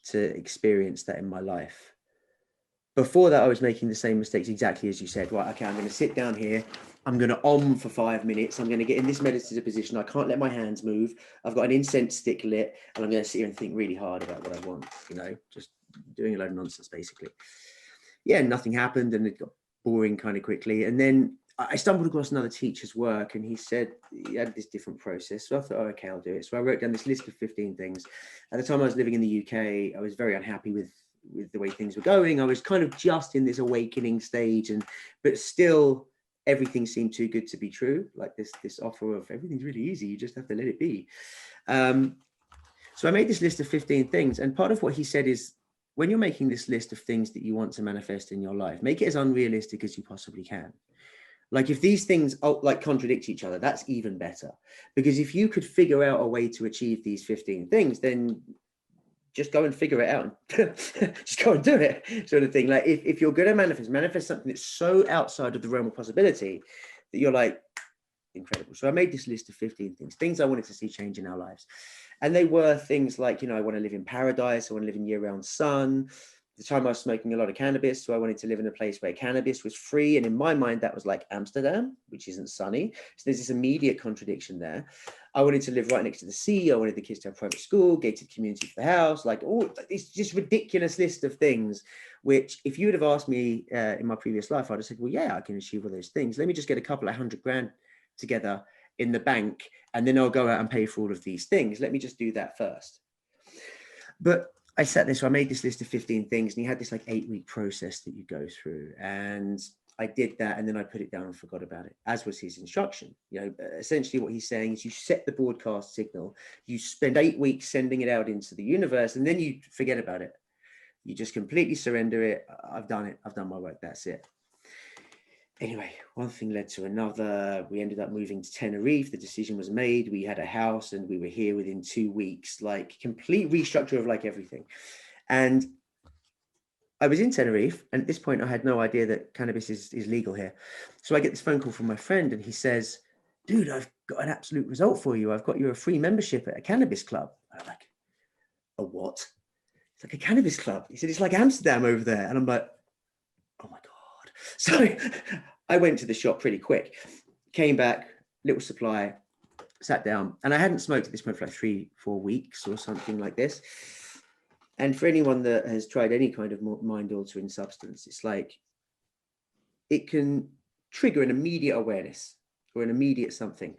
to experience that in my life, before that, I was making the same mistakes exactly as you said. Right, okay, I'm going to sit down here. I'm going to for 5 minutes. I'm going to get in this meditative position. I can't let my hands move. I've got an incense stick lit, and I'm going to sit here and think really hard about what I want, you know, just doing a load of nonsense, basically. Yeah, nothing happened, and it got boring kind of quickly. And then I stumbled across another teacher's work, and he said he had this different process. So I thought, oh, okay, I'll do it. So I wrote down this list of 15 things. At the time I was living in the UK, I was very unhappy with the way things were going. I was kind of just in this awakening stage, but still everything seemed too good to be true. Like this offer of everything's really easy, you just have to let it be. So I made this list of 15 things, and part of what he said is, when you're making this list of things that you want to manifest in your life, make it as unrealistic as you possibly can. Like, if these things like contradict each other, that's even better, because if you could figure out a way to achieve these 15 things, then just go and figure it out. Just go and do it, sort of thing. Like, if you're going to manifest something that's so outside of the realm of possibility that you're like, incredible. So I made this list of 15 things I wanted to see change in our lives. And they were things like, you know, I want to live in paradise. I want to live in year-round sun. At the time I was smoking a lot of cannabis, so I wanted to live in a place where cannabis was free. And in my mind, that was like Amsterdam, which isn't sunny. So there's this immediate contradiction there. I wanted to live right next to the sea. I wanted the kids to have private school, gated community for the house, like all this just ridiculous list of things, which if you would have asked me in my previous life, I'd have said, well, yeah, I can achieve all those things. Let me just get a couple of $100 grand together in the bank, and then I'll go out and pay for all of these things. Let me just do that first. But I sat there, so I made this list of 15 things, and he had this like 8-week process that you go through. And I did that, and then I put it down and forgot about it, as was his instruction. You know, essentially what he's saying is you set the broadcast signal, you spend 8 weeks sending it out into the universe, and then you forget about it. You just completely surrender it. I've done it. I've done my work. That's it. Anyway, one thing led to another. We ended up moving to Tenerife. The decision was made. We had a house, and we were here within 2 weeks, like complete restructure of like everything. And I was in Tenerife, and at this point I had no idea that cannabis is legal here. So I get this phone call from my friend, and he says, dude, I've got an absolute result for you. I've got you a free membership at a cannabis club. I'm like, a what? It's like a cannabis club. He said, it's like Amsterdam over there. And I'm like, oh my God. So I went to the shop pretty quick, came back, little supply, sat down, and I hadn't smoked at this point for like 3-4 weeks or something like this. And for anyone that has tried any kind of mind altering substance, it's like, it can trigger an immediate awareness or an immediate something.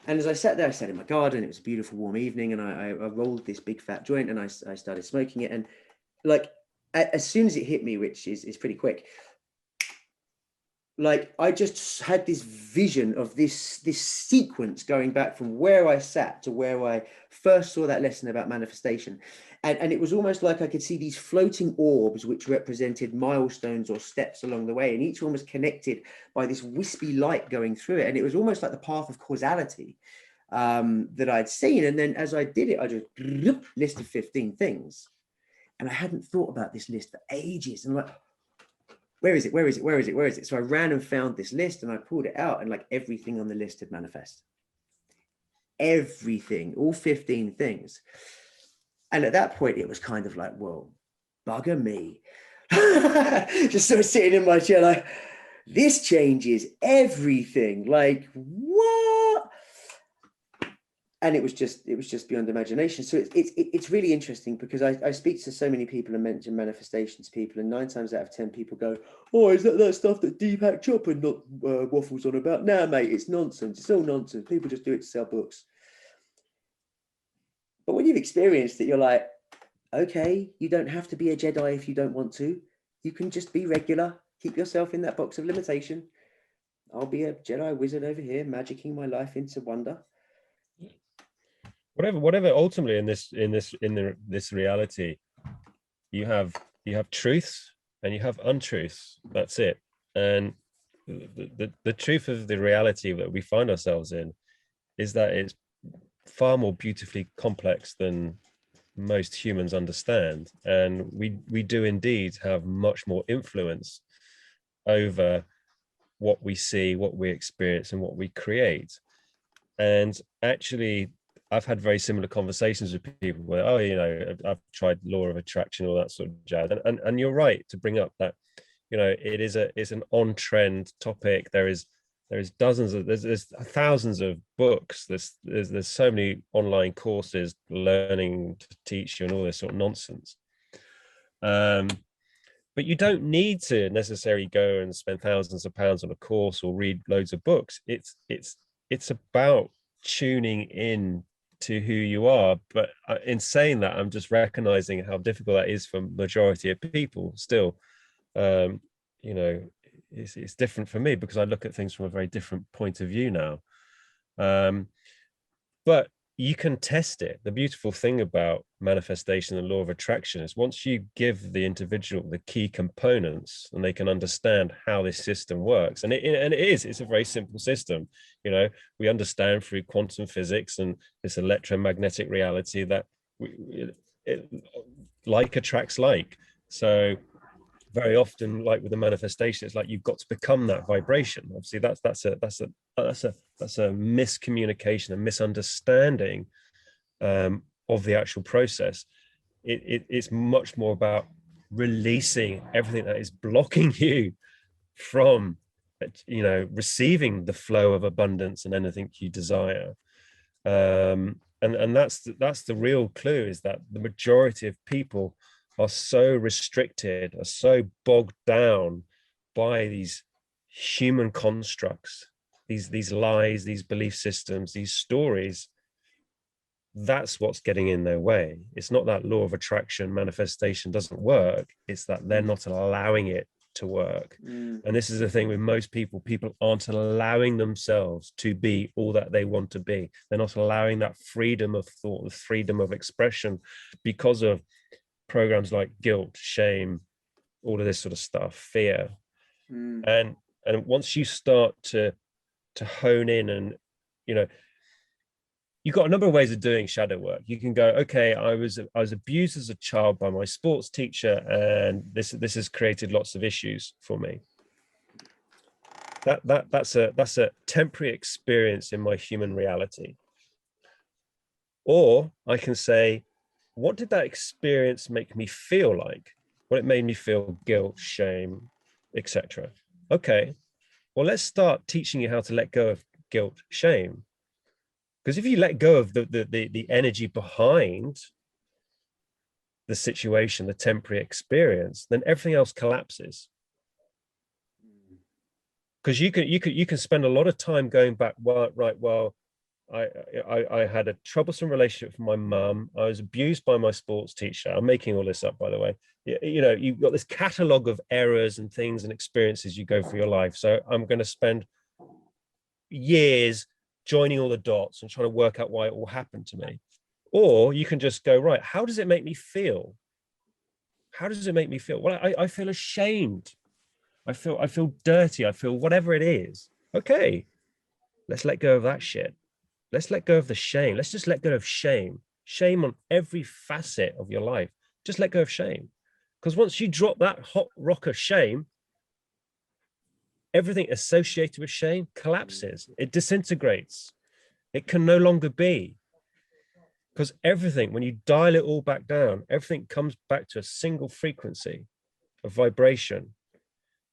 And as I sat there, I sat in my garden, it was a beautiful warm evening, and I rolled this big fat joint, and I started smoking it. And like, as soon as it hit me, which is pretty quick, like I just had this vision of this sequence going back from where I sat to where I first saw that lesson about manifestation. And it was almost like I could see these floating orbs which represented milestones or steps along the way, and each one was connected by this wispy light going through it. And it was almost like the path of causality that I'd seen. And then as I did it, I just list of 15 things. And I hadn't thought about this list for ages. And I'm like, where is it? Where is it? Where is it? Where is it? So I ran and found this list, and I pulled it out, and like everything on the list had manifested. Everything, all 15 things. And at that point, it was kind of like, whoa, bugger me. Just sort of sitting in my chair like, this changes everything. Like, what? and it was just beyond imagination. So it's really interesting, because I speak to so many people and mention manifestation to people, and 9 times out of 10 people go, oh, is that stuff that Deepak Chopra not waffles on about? Nah, mate, it's nonsense. It's all nonsense. People just do it to sell books. But when you've experienced it, you're like, okay, you don't have to be a Jedi if you don't want to. You can just be regular. Keep yourself in that box of limitation. I'll be a Jedi wizard over here, magicking my life into wonder. Whatever. Ultimately, in this reality, you have truths and you have untruths. That's it. And the truth of the reality that we find ourselves in is that it's far more beautifully complex than most humans understand, and we do indeed have much more influence over what we see, what we experience, and what we create. And actually, I've had very similar conversations with people where, oh, you know, I've tried law of attraction, all that sort of jazz, and you're right to bring up that, you know, it's an on-trend topic. There's dozens of there's thousands of books, there's so many online courses learning to teach you and all this sort of nonsense, but you don't need to necessarily go and spend thousands of pounds on a course or read loads of books. It's about tuning in to who you are. But in saying that, I'm just recognizing how difficult that is for majority of people still. You know, it's different for me because I look at things from a very different point of view now. But you can test it. The beautiful thing about manifestation and law of attraction is once you give the individual the key components and they can understand how this system works, and it's a very simple system. You know, we understand through quantum physics and this electromagnetic reality that like attracts like. So very often, like with the manifestation, it's like you've got to become that vibration. Obviously, that's a miscommunication, a misunderstanding of the actual process. It's much more about releasing everything that is blocking you from, you know, receiving the flow of abundance and anything you desire. And that's the real clue, is that the majority of people are so restricted, are so bogged down by these human constructs, these lies, these belief systems, these stories. That's what's getting in their way. It's not that law of attraction manifestation doesn't work, it's that they're not allowing it to work. And this is the thing with most people aren't allowing themselves to be all that they want to be. They're not allowing that freedom of thought, the freedom of expression, because of programs like guilt, shame, all of this sort of stuff, fear. And once you start to hone in, and you know, you've got a number of ways of doing shadow work. You can go, okay, I was abused as a child by my sports teacher, and this has created lots of issues for me. That's a temporary experience in my human reality. Or I can say, what did that experience make me feel like? Well, it made me feel guilt, shame, etc. Okay, well, let's start teaching you how to let go of guilt, shame. Because if you let go of the energy behind the situation, the temporary experience, then everything else collapses. Because you can spend a lot of time going back, well, right, well, I had a troublesome relationship with my mum. I was abused by my sports teacher. I'm making all this up, by the way. You know, you've got this catalogue of errors and things and experiences you go through your life. So I'm going to spend years joining all the dots and trying to work out why it all happened to me. Or you can just go, right, how does it make me feel? How does it make me feel? Well, I feel ashamed. I feel dirty. I feel whatever it is. Okay, let's let go of that shit. Let's let go of the shame. Let's just let go of shame. Shame on every facet of your life. Just let go of shame. Because once you drop that hot rock of shame, everything associated with shame collapses. It disintegrates. It can no longer be. Because everything, when you dial it all back down, everything comes back to a single frequency of vibration.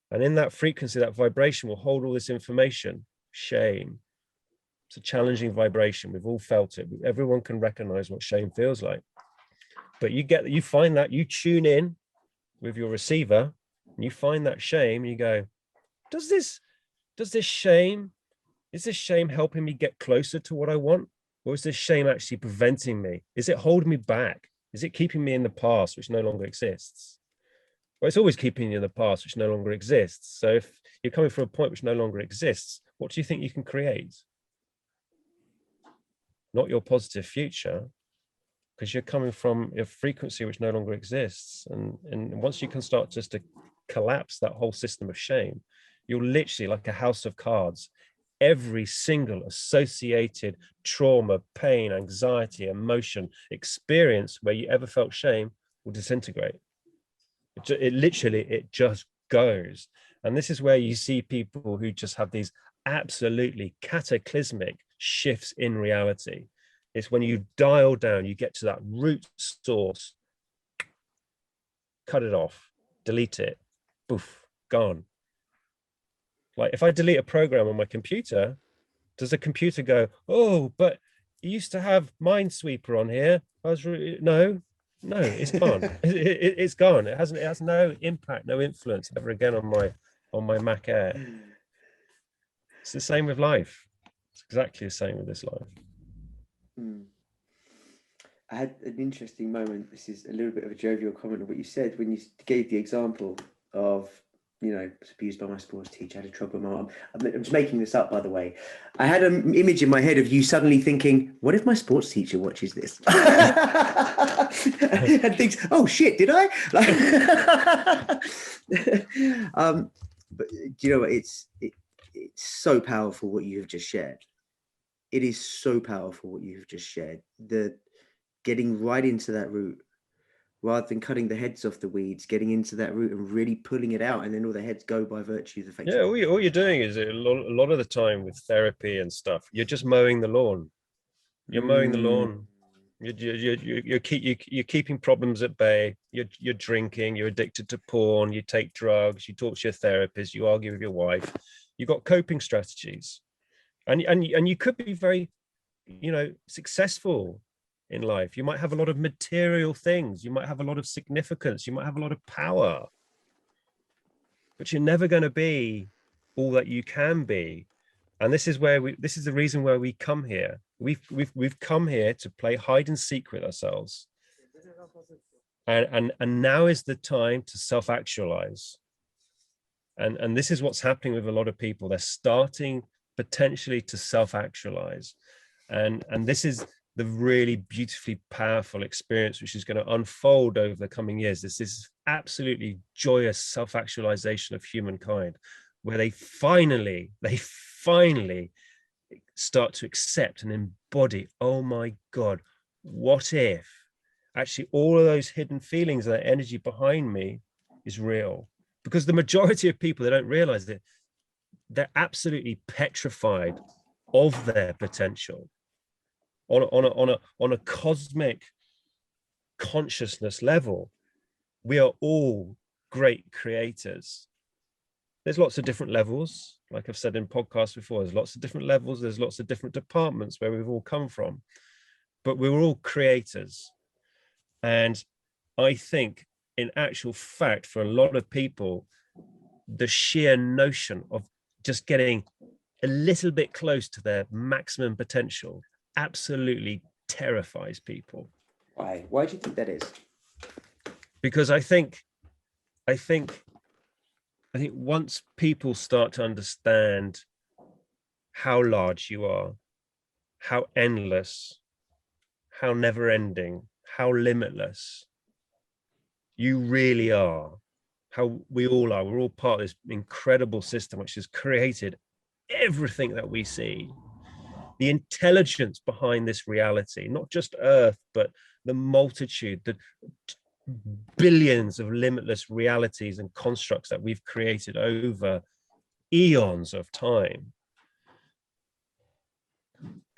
And in that frequency, that vibration will hold all this information, shame, It's a challenging vibration. We've all felt it. Everyone can recognize what shame feels like. But you find that, you tune in with your receiver and you find that shame and you go, is this shame helping me get closer to what I want? Or is this shame actually preventing me? Is it holding me back? Is it keeping me in the past, which no longer exists? Well, it's always keeping you in the past, which no longer exists. So if you're coming from a point which no longer exists, what do you think you can create? Not your positive future, because you're coming from a frequency which no longer exists. And once you can start just to collapse that whole system of shame, you're literally like a house of cards. Every single associated trauma, pain, anxiety, emotion, experience where you ever felt shame will disintegrate. It literally just goes. And this is where you see people who just have these absolutely cataclysmic shifts in reality. It's when you dial down, you get to that root source, cut it off, delete it, poof, gone. Like if I delete a program on my computer, does the computer go, oh, but you used to have Minesweeper on here? No, it's gone. It's gone. It has no impact, no influence ever again on my Mac Air. It's the same with life. It's exactly the same with this life. I had an interesting moment. This is a little bit of a jovial comment of what you said when you gave the example of, was abused by my sports teacher, had a trouble with my mom. I'm just making this up, by the way. I had an image in my head of you suddenly thinking, what if my sports teacher watches this? And thinks, oh shit, did I? But do you know what? It's so powerful what you have just shared. It is so powerful what you have just shared. The getting right into that root, rather than cutting the heads off the weeds, getting into that root and really pulling it out, and then all the heads go by virtue of the fact. Yeah, all you're doing is a lot of the time with therapy and stuff, you're just mowing the lawn. You're mowing the lawn. You're keeping problems at bay. You're drinking. You're addicted to porn. You take drugs. You talk to your therapist. You argue with your wife. You've got coping strategies, and you could be very, successful in life. You might have a lot of material things. You might have a lot of significance. You might have a lot of power, but you're never going to be all that you can be. And this is the reason why we come here. We've come here to play hide and seek with ourselves. And now is the time to self-actualize. And this is what's happening with a lot of people. They're starting potentially to self-actualize. And this is the really beautifully powerful experience which is going to unfold over the coming years. This is absolutely joyous self-actualization of humankind, where they finally start to accept and embody, oh my God, what if actually all of those hidden feelings and that energy behind me is real? Because the majority of people, they don't realize that they're absolutely petrified of their potential. On a cosmic consciousness level, we are all great creators. There's lots of different levels, like I've said in podcasts before, there's lots of different levels, there's lots of different departments where we've all come from, but we're all creators. And I think in actual fact, for a lot of people, the sheer notion of just getting a little bit close to their maximum potential absolutely terrifies people. Why? Why do you think that is? Because I think once people start to understand how large you are, how endless, how never-ending, how limitless you really are, how we all are, we're all part of this incredible system which has created everything that we see. The intelligence behind this reality, not just Earth, but the multitude, the billions of limitless realities and constructs that we've created over eons of time.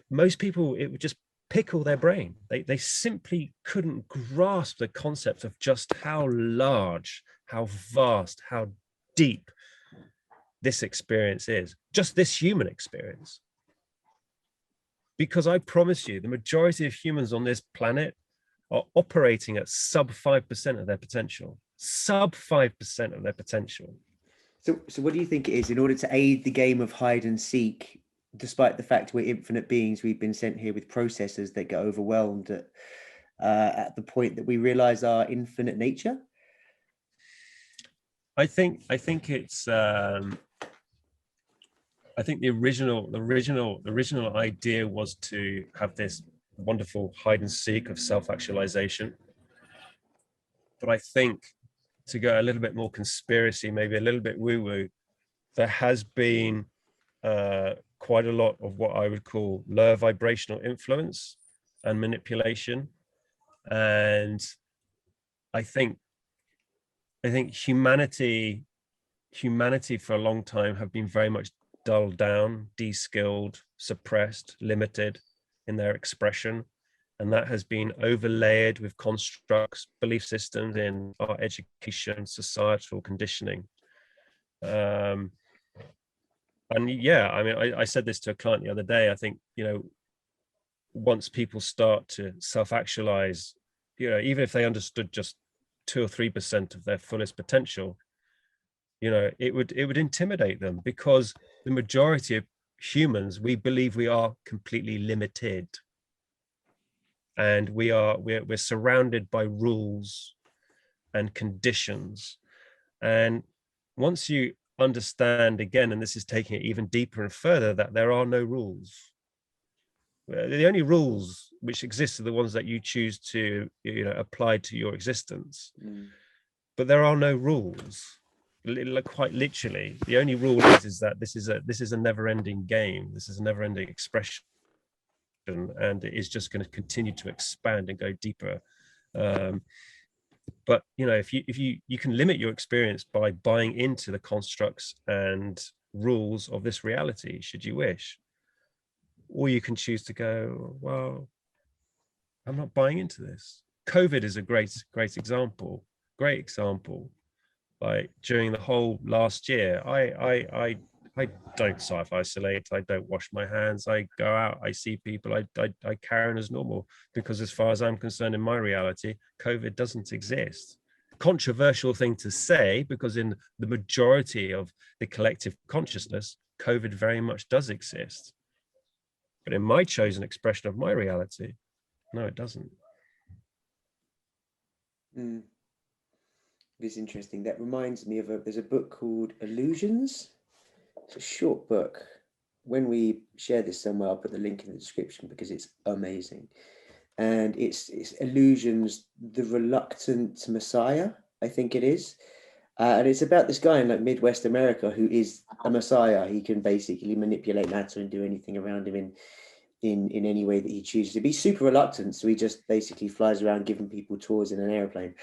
Most people, it would just pickle their brain. They simply couldn't grasp the concept of just how large, how vast, how deep this experience is, just this human experience. because I promise you, the majority of humans on this planet are operating at sub 5% of their potential. Sub 5% of their potential. So what do you think it is in order to aid the game of hide and seek, despite the fact we're infinite beings, we've been sent here with processors that get overwhelmed at the point that we realize our infinite nature? I think it's I think the original idea was to have this wonderful hide and seek of self-actualization. But I think, to go a little bit more conspiracy, maybe a little bit woo-woo, there has been quite a lot of what I would call lower vibrational influence and manipulation. And I think humanity for a long time have been very much dulled down, de-skilled, suppressed, limited in their expression. And that has been overlaid with constructs, belief systems in our education, societal conditioning. And yeah, I mean, I said this to a client the other day. I think, once people start to self-actualize, even if they understood just 2 or 3% of their fullest potential, it would intimidate them, because the majority of humans, we believe we are completely limited, and we're surrounded by rules and conditions. And once you understand, again, and this is taking it even deeper and further, that there are no rules. The only rules which exist are the ones that you choose to apply to your existence. But there are no rules. Quite literally, the only rule is that this is a never-ending game. This is a never-ending expression, and it is just going to continue to expand and go deeper. But if you can limit your experience by buying into the constructs and rules of this reality, should you wish, or you can choose to go, well, I'm not buying into this. COVID is a great example. Great example. Like during the whole last year, I don't self-isolate. I don't wash my hands. I go out, I see people, I carry on as normal, because as far as I'm concerned, in my reality, COVID doesn't exist. Controversial thing to say, because in the majority of the collective consciousness, COVID very much does exist. But in my chosen expression of my reality, no, it doesn't. It's interesting. That reminds me of there's a book called Illusions. It's a short book. When we share this somewhere, I'll put the link in the description, because it's amazing. And it's Illusions, the Reluctant Messiah, I think it is. And it's about this guy in like Midwest America who is a messiah. He can basically manipulate matter and do anything around him in any way that he chooses. To be super reluctant, so he just basically flies around giving people tours in an airplane.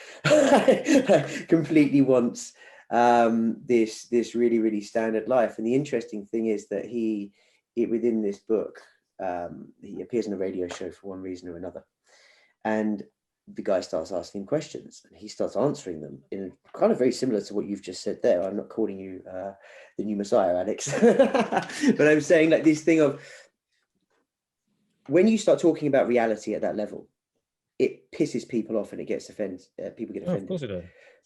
Completely wants this really, really standard life. And the interesting thing is that within this book, he appears on a radio show for one reason or another, and the guy starts asking questions, and he starts answering them in kind of very similar to what you've just said there. I'm not calling you the new messiah, Alex, but I'm saying like this thing of, when you start talking about reality at that level, it pisses people off and it gets offended. People get offended. Of course it does.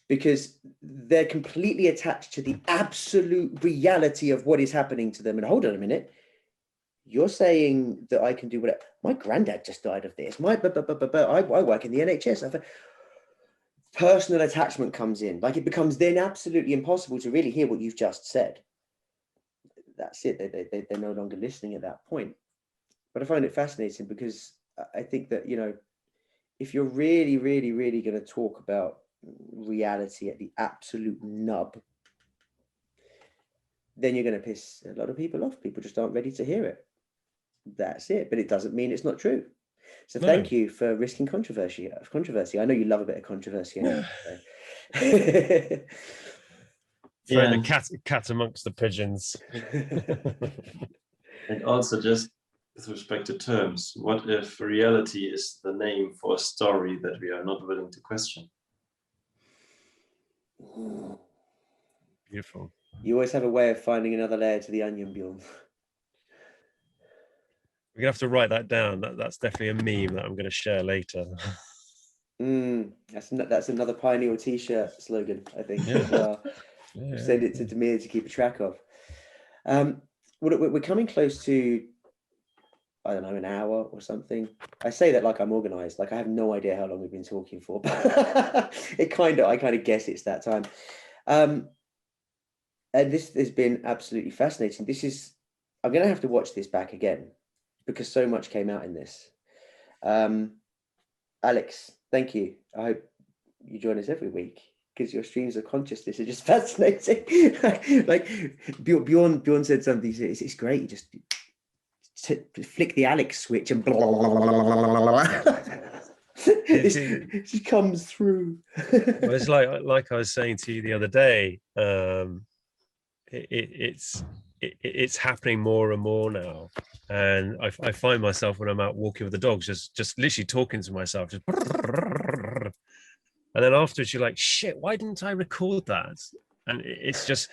Because they're completely attached to the absolute reality of what is happening to them. And hold on a minute, you're saying that I can do whatever. My granddad just died of this. I work in the NHS. Personal attachment comes in. Like, it becomes then absolutely impossible to really hear what you've just said. That's it. They're no longer listening at that point. But I find it fascinating, because I think that, if you're really, really, really going to talk about reality at the absolute nub, then you're going to piss a lot of people off. People just aren't ready to hear it. That's it. But it doesn't mean it's not true. So thank you for risking controversy. I know you love a bit of controversy. Anyway, so. Throwing the cat amongst the pigeons. And also, just with respect to terms, what if reality is the name for a story that we are not willing to question? Beautiful. You always have a way of finding another layer to the onion, Bjorn. We're gonna have to write that down. That's definitely a meme that I'm going to share later. That's another Pineal t-shirt slogan, I think. Yeah. As well. Yeah, Send it to Demir to keep a track of. We're coming close to, I don't know, an hour or something. I say that like I'm organized, like I have no idea how long we've been talking for, but I kind of guess it's that time. And this has been absolutely fascinating. I'm going to have to watch this back again because so much came out in this. Alex, thank you. I hope you join us every week because your streams of consciousness are just fascinating. Like Björn said something, it's great. You just flick the Alex switch and blah, blah, blah, blah, blah. It just comes through. Well, it's like I was saying to you the other day, it's happening more and more now, and I find myself when I'm out walking with the dogs just literally talking to myself, just, and then afterwards you're like, shit, why didn't I record that? And it's just,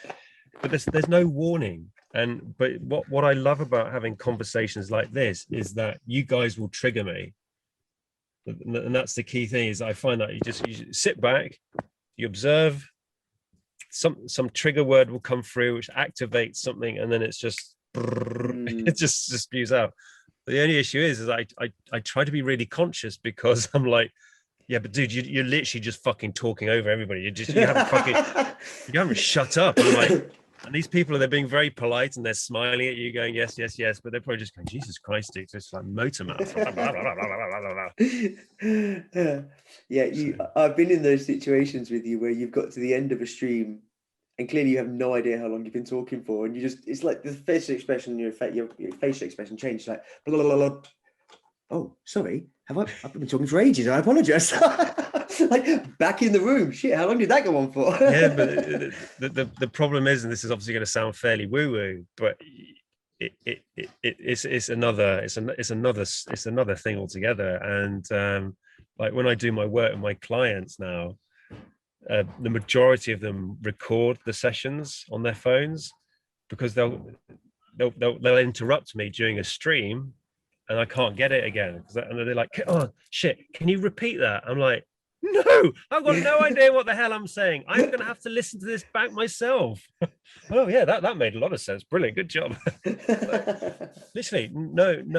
but there's no warning. But what I love about having conversations like this is that you guys will trigger me, and that's the key thing. Is I find that you sit back, you observe, some trigger word will come through which activates something, and then it's just it just spews out. But the only issue is I try to be really conscious because I'm like, yeah, but dude, you're literally just fucking talking over everybody. You haven't shut up. And I'm like, and these people, they're being very polite and they're smiling at you, going yes, yes, yes, but they're probably just going, Jesus Christ, dude, it's like motor mouth. I've been in those situations with you where you've got to the end of a stream and clearly you have no idea how long you've been talking for, and it's like the facial expression, your facial expression changed, like blah, blah, blah, blah. Oh, sorry, I've been talking for ages, I apologize. Like back in the room, shit, how long did that go on for? Yeah, but the problem is, and this is obviously going to sound fairly woo-woo, but it's another thing altogether. And like when I do my work with my clients now, the majority of them record the sessions on their phones because they'll interrupt me during a stream and I can't get it again. And they're like, oh shit, can you repeat that? I'm like, no, I've got no idea what the hell I'm saying. I'm going to have to listen to this back myself. Oh yeah, that made a lot of sense. Brilliant, good job. Literally, no.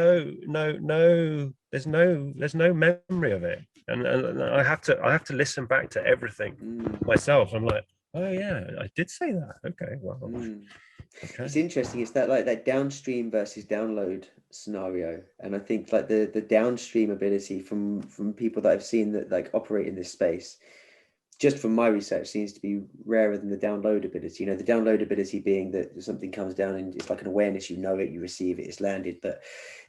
There's no memory of it, and I have to listen back to everything myself. I'm like, oh yeah, I did say that. Okay, well. Okay. It's interesting. It's that downstream versus download scenario, and I think like the downstream ability from people that I've seen that like operate in this space, just from my research, seems to be rarer than the download ability. You know, the download ability being that something comes down and it's like an awareness, you know it, you receive it, it's landed. But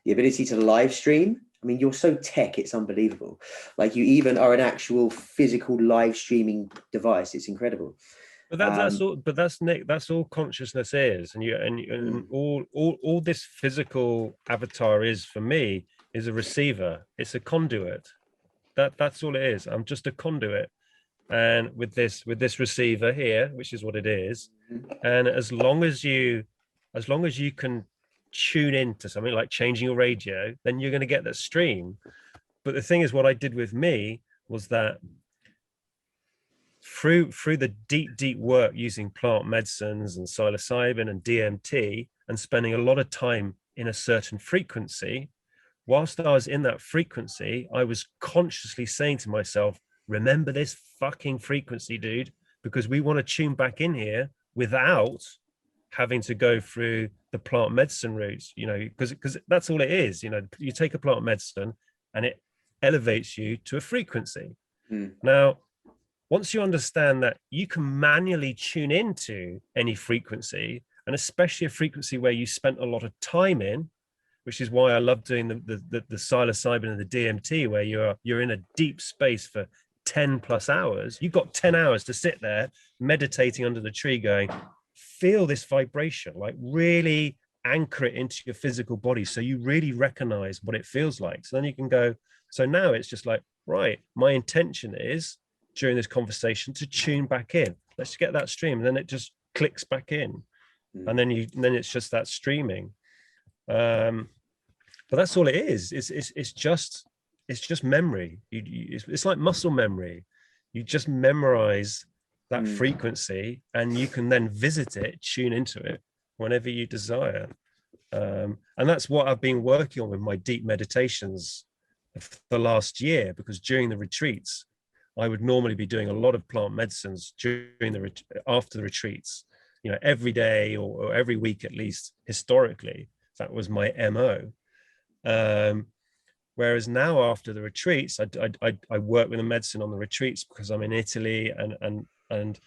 the ability to live stream, I mean, you're so tech, it's unbelievable. Like you even are an actual physical live streaming device. It's incredible. But that's all. But that's Nick. That's all consciousness is, and all this physical avatar is for me is a receiver. It's a conduit. That's all it is. I'm just a conduit, and with this receiver here, which is what it is, and as long as you can tune into something like changing your radio, then you're going to get that stream. But the thing is, what I did with me was that through the deep work using plant medicines and psilocybin and DMT and spending a lot of time in a certain frequency, whilst I was in that frequency, I was consciously saying to myself, remember this fucking frequency, dude, because we want to tune back in here without having to go through the plant medicine routes, you know, because that's all it is. You know, you take a plant medicine and it elevates you to a frequency. Now, once you understand that you can manually tune into any frequency, and especially a frequency where you spent a lot of time in, which is why I love doing the psilocybin and the DMT, where you're in a deep space for 10 plus hours. You've got 10 hours to sit there meditating under the tree going, feel this vibration, like really anchor it into your physical body so you really recognize what it feels like. So then you can go, so now it's just like, right, my intention is during this conversation to tune back in. Let's get that stream. And then it just clicks back in. And then it's just that streaming. but that's all it is. It's just memory. It's like muscle memory. You just memorize that frequency, and you can then visit it, tune into it whenever you desire. And that's what I've been working on with my deep meditations for the last year, because during the retreats, I would normally be doing a lot of plant medicines after the retreats, every day or every week at least. Historically, that was my MO. Whereas now, after the retreats, I work with a medicine on the retreats because I'm in Italy, and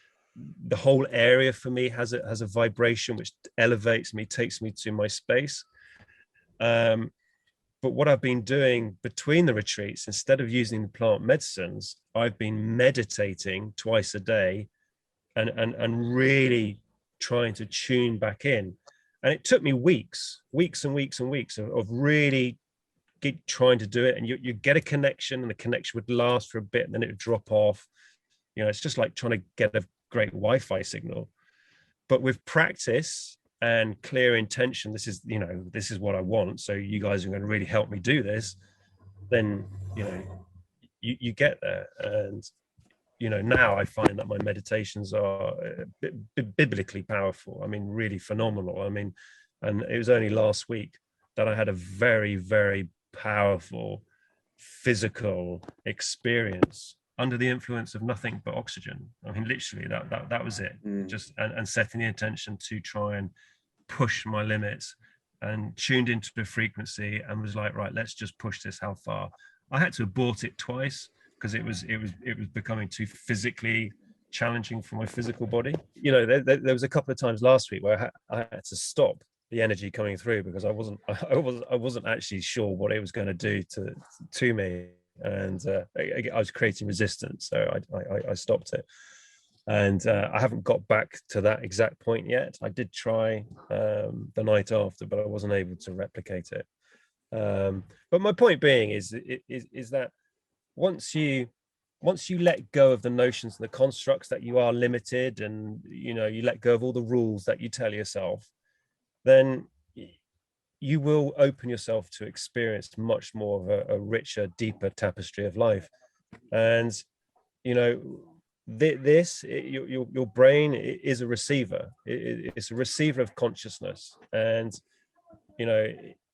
the whole area for me has a vibration which elevates me, takes me to my space. But what I've been doing between the retreats, instead of using the plant medicines, I've been meditating twice a day, and really trying to tune back in. And it took me weeks and weeks and weeks of really trying to do it. And you get a connection, and the connection would last for a bit, and then it would drop off. It's just like trying to get a great Wi-Fi signal. But with practice and clear intention, this is what I want, so you guys are going to really help me do this, then you get there. And now I find that my meditations are biblically powerful. I mean, really phenomenal. I mean, and it was only last week that I had a very, very powerful physical experience under the influence of nothing but oxygen. I mean, literally that was it. Just and setting the intention to try and push my limits, and tuned into the frequency, and was like, right, let's just push this. How far? I had to abort it twice because it was becoming too physically challenging for my physical body. There was a couple of times last week where I had to stop the energy coming through, because I wasn't actually sure what it was going to do to me, and I was creating resistance, so I stopped it. And I haven't got back to that exact point yet. I did try the night after, but I wasn't able to replicate it. But my point being is that once you let go of the notions and the constructs that you are limited, and you let go of all the rules that you tell yourself, then you will open yourself to experience much more of a richer, deeper tapestry of life. And your brain is a receiver. It's a receiver of consciousness. And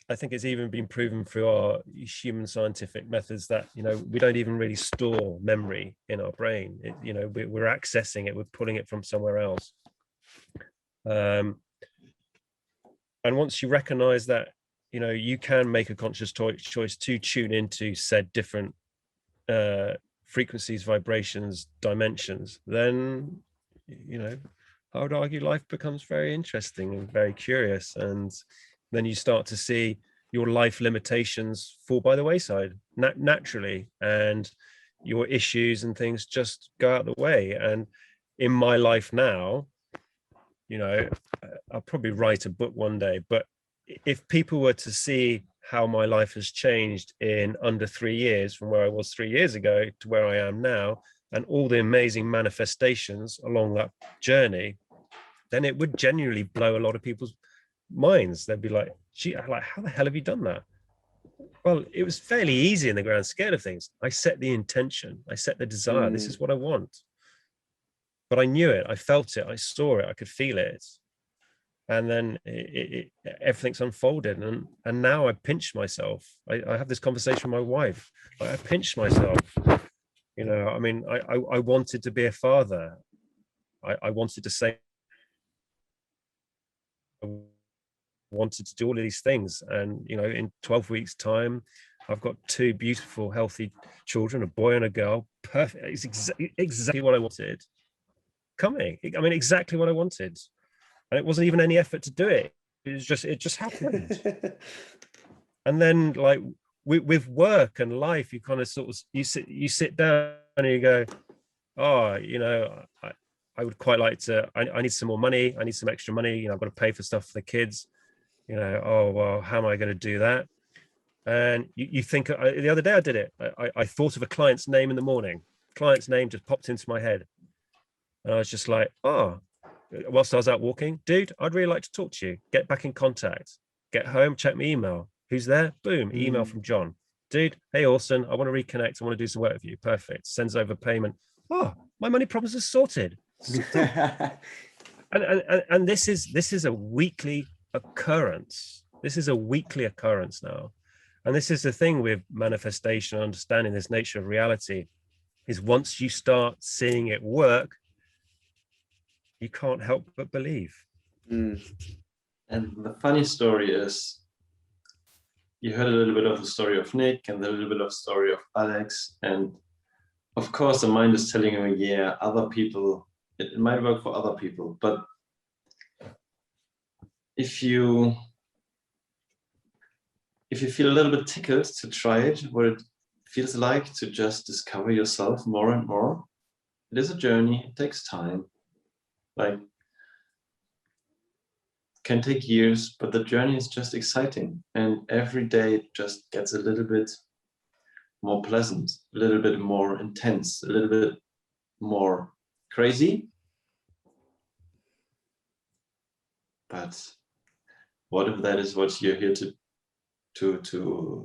I think it's even been proven through our human scientific methods that we don't even really store memory in our brain. We're accessing it, we're pulling it from somewhere else. And once you recognize that you can make a conscious choice to tune into said different frequencies, vibrations, dimensions, then I would argue life becomes very interesting and very curious. And then you start to see your life limitations fall by the wayside naturally, and your issues and things just go out the way. And in my life now, I'll probably write a book one day, but if people were to see how my life has changed in under 3 years, from where I was 3 years ago to where I am now, and all the amazing manifestations along that journey, then it would genuinely blow a lot of people's minds. They'd be like, gee, how the hell have you done that? Well, it was fairly easy in the grand scale of things. I set the intention, I set the desire. This is what I want. But I knew it, I felt it, I saw it, I could feel it. And then everything's unfolded. And now I pinch myself. I have this conversation with my wife. I pinch myself. I mean, I wanted to be a father. I wanted to say, I wanted to do all of these things. And, in 12 weeks' time, I've got 2 beautiful, healthy children, a boy and a girl. Perfect. It's exactly what I wanted. Exactly what I wanted. And it wasn't even any effort to do it. It just happened. And then, like with work and life, you kind of sort of you sit down and you go, oh, I would quite like to. I need some more money. I need some extra money. I've got to pay for stuff for the kids. Oh well, how am I going to do that? And you think the other day I did it. I thought of a client's name in the morning. Client's name just popped into my head, and I was just like, oh. Whilst I was out walking, dude, I'd really like to talk to you. Get back in contact. Get home, check my email. Who's there? Boom, email from John. Dude, hey Orson, I want to reconnect. I want to do some work with you. Perfect. Sends over payment. Oh, my money problems are sorted. And this is a weekly occurrence. This is a weekly occurrence now. And this is the thing with manifestation, understanding this nature of reality, is once you start seeing it work, you can't help but believe. And the funny story is, you heard a little bit of the story of Nick and a little bit of the story of Alex. And of course, the mind is telling you, yeah, other people, it might work for other people. But if you feel a little bit tickled to try it, what it feels like to just discover yourself more and more, it is a journey. It takes time. Like, can take years, but the journey is just exciting. And every day it just gets a little bit more pleasant, a little bit more intense, a little bit more crazy. But what if that is what you're here to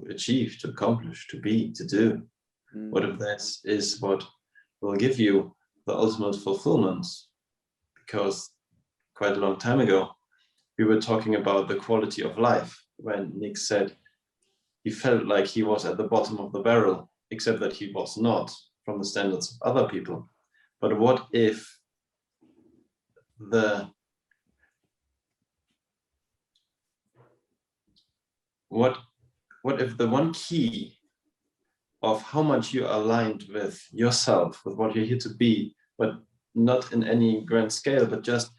achieve, to accomplish, to be, to do? What if that is what will give you the ultimate fulfillment? Because quite a long time ago, we were talking about the quality of life when Nick said he felt like he was at the bottom of the barrel, except that he was not from the standards of other people. But what if the one key of how much you are aligned with yourself, with what you're here to be, but not in any grand scale, but just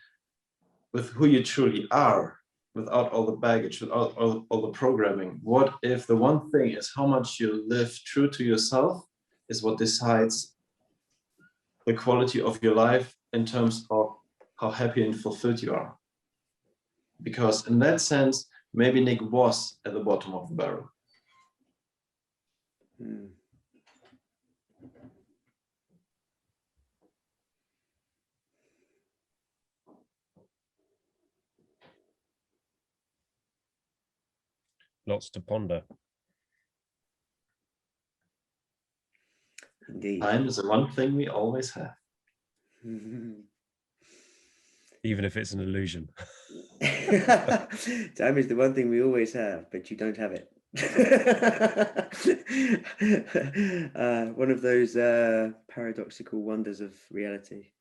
with who you truly are, without all the baggage, without all the programming? What if the one thing is how much you live true to yourself is what decides the quality of your life in terms of how happy and fulfilled you are? Because in that sense, maybe Nick was at the bottom of the barrel. Lots to ponder. Indeed. Time is the one thing we always have. Even if it's an illusion. Time is the one thing we always have, but you don't have it. One of those paradoxical wonders of reality.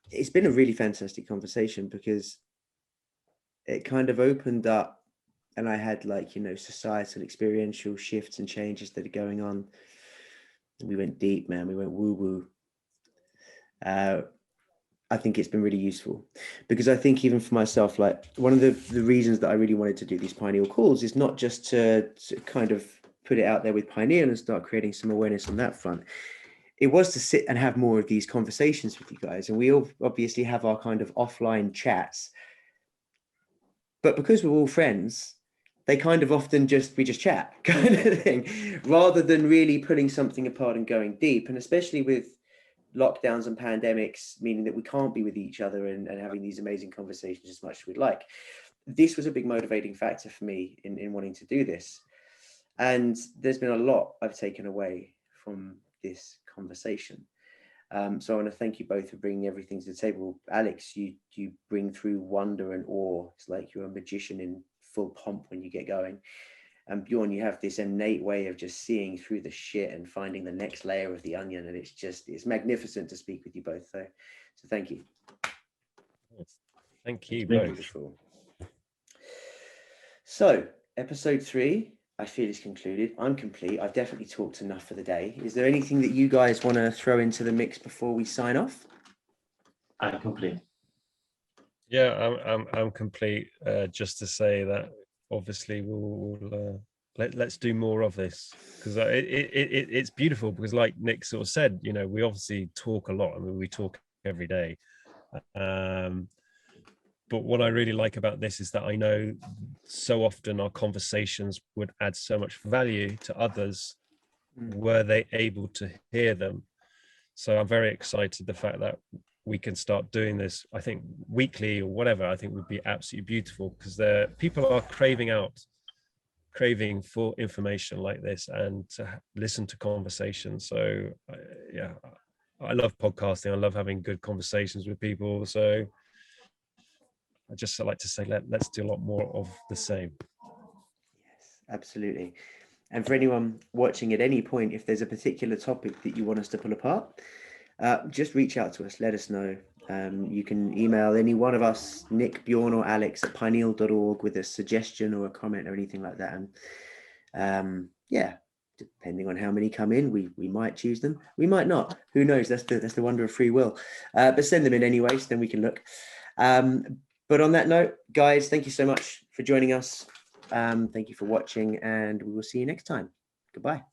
It's been a really fantastic conversation because it kind of opened up, and I had, like, you know, societal experiential shifts and changes that are going on. We went deep, man. We went woo-woo. I think it's been really useful because I think even for myself, like, one of the reasons that I really wanted to do these Pineal calls is not just to kind of put it out there with Pineal and start creating some awareness on that front. It was to sit and have more of these conversations with you guys. And we all obviously have our kind of offline chats, but because we're all friends, they kind of often we just chat kind of thing, rather than really putting something apart and going deep. And especially with lockdowns and pandemics, meaning that we can't be with each other and having these amazing conversations as much as we'd like. This was a big motivating factor for me in wanting to do this. And there's been a lot I've taken away from this conversation. So I want to thank you both for bringing everything to the table. Alex, you bring through wonder and awe. It's like you're a magician in full pomp when you get going. And Bjorn, you have this innate way of just seeing through the shit and finding the next layer of the onion. And it's magnificent to speak with you both. So thank you. Thank you both. Beautiful. So episode 3, I feel, is concluded. I'm complete. I've definitely talked enough for the day. Is there anything that you guys want to throw into the mix before we sign off? I'm complete. Yeah, I'm complete. Just to say that obviously we'll let's do more of this, because it's beautiful. Because like Nick sort of said, you know, we obviously talk a lot. I mean, we talk every day. But what I really like about this is that I know so often our conversations would add so much value to others were they able to hear them. So I'm very excited the fact that we can start doing this, I think weekly or whatever, I think would be absolutely beautiful, because people are craving out craving for information like this and to listen to conversations. So yeah, I love podcasting. I love having good conversations with people. So I just like to say, let's do a lot more of the same. Yes, absolutely. And for anyone watching at any point, if there's a particular topic that you want us to pull apart, just reach out to us, let us know. You can email any one of us, Nick, Bjorn, or Alex at pineal.org with a suggestion or a comment or anything like that. And yeah, depending on how many come in, we might choose them, we might not. Who knows? That's the wonder of free will. But send them in anyway, so then we can look. But on that note, guys, thank you so much for joining us. Thank you for watching, and we will see you next time. Goodbye.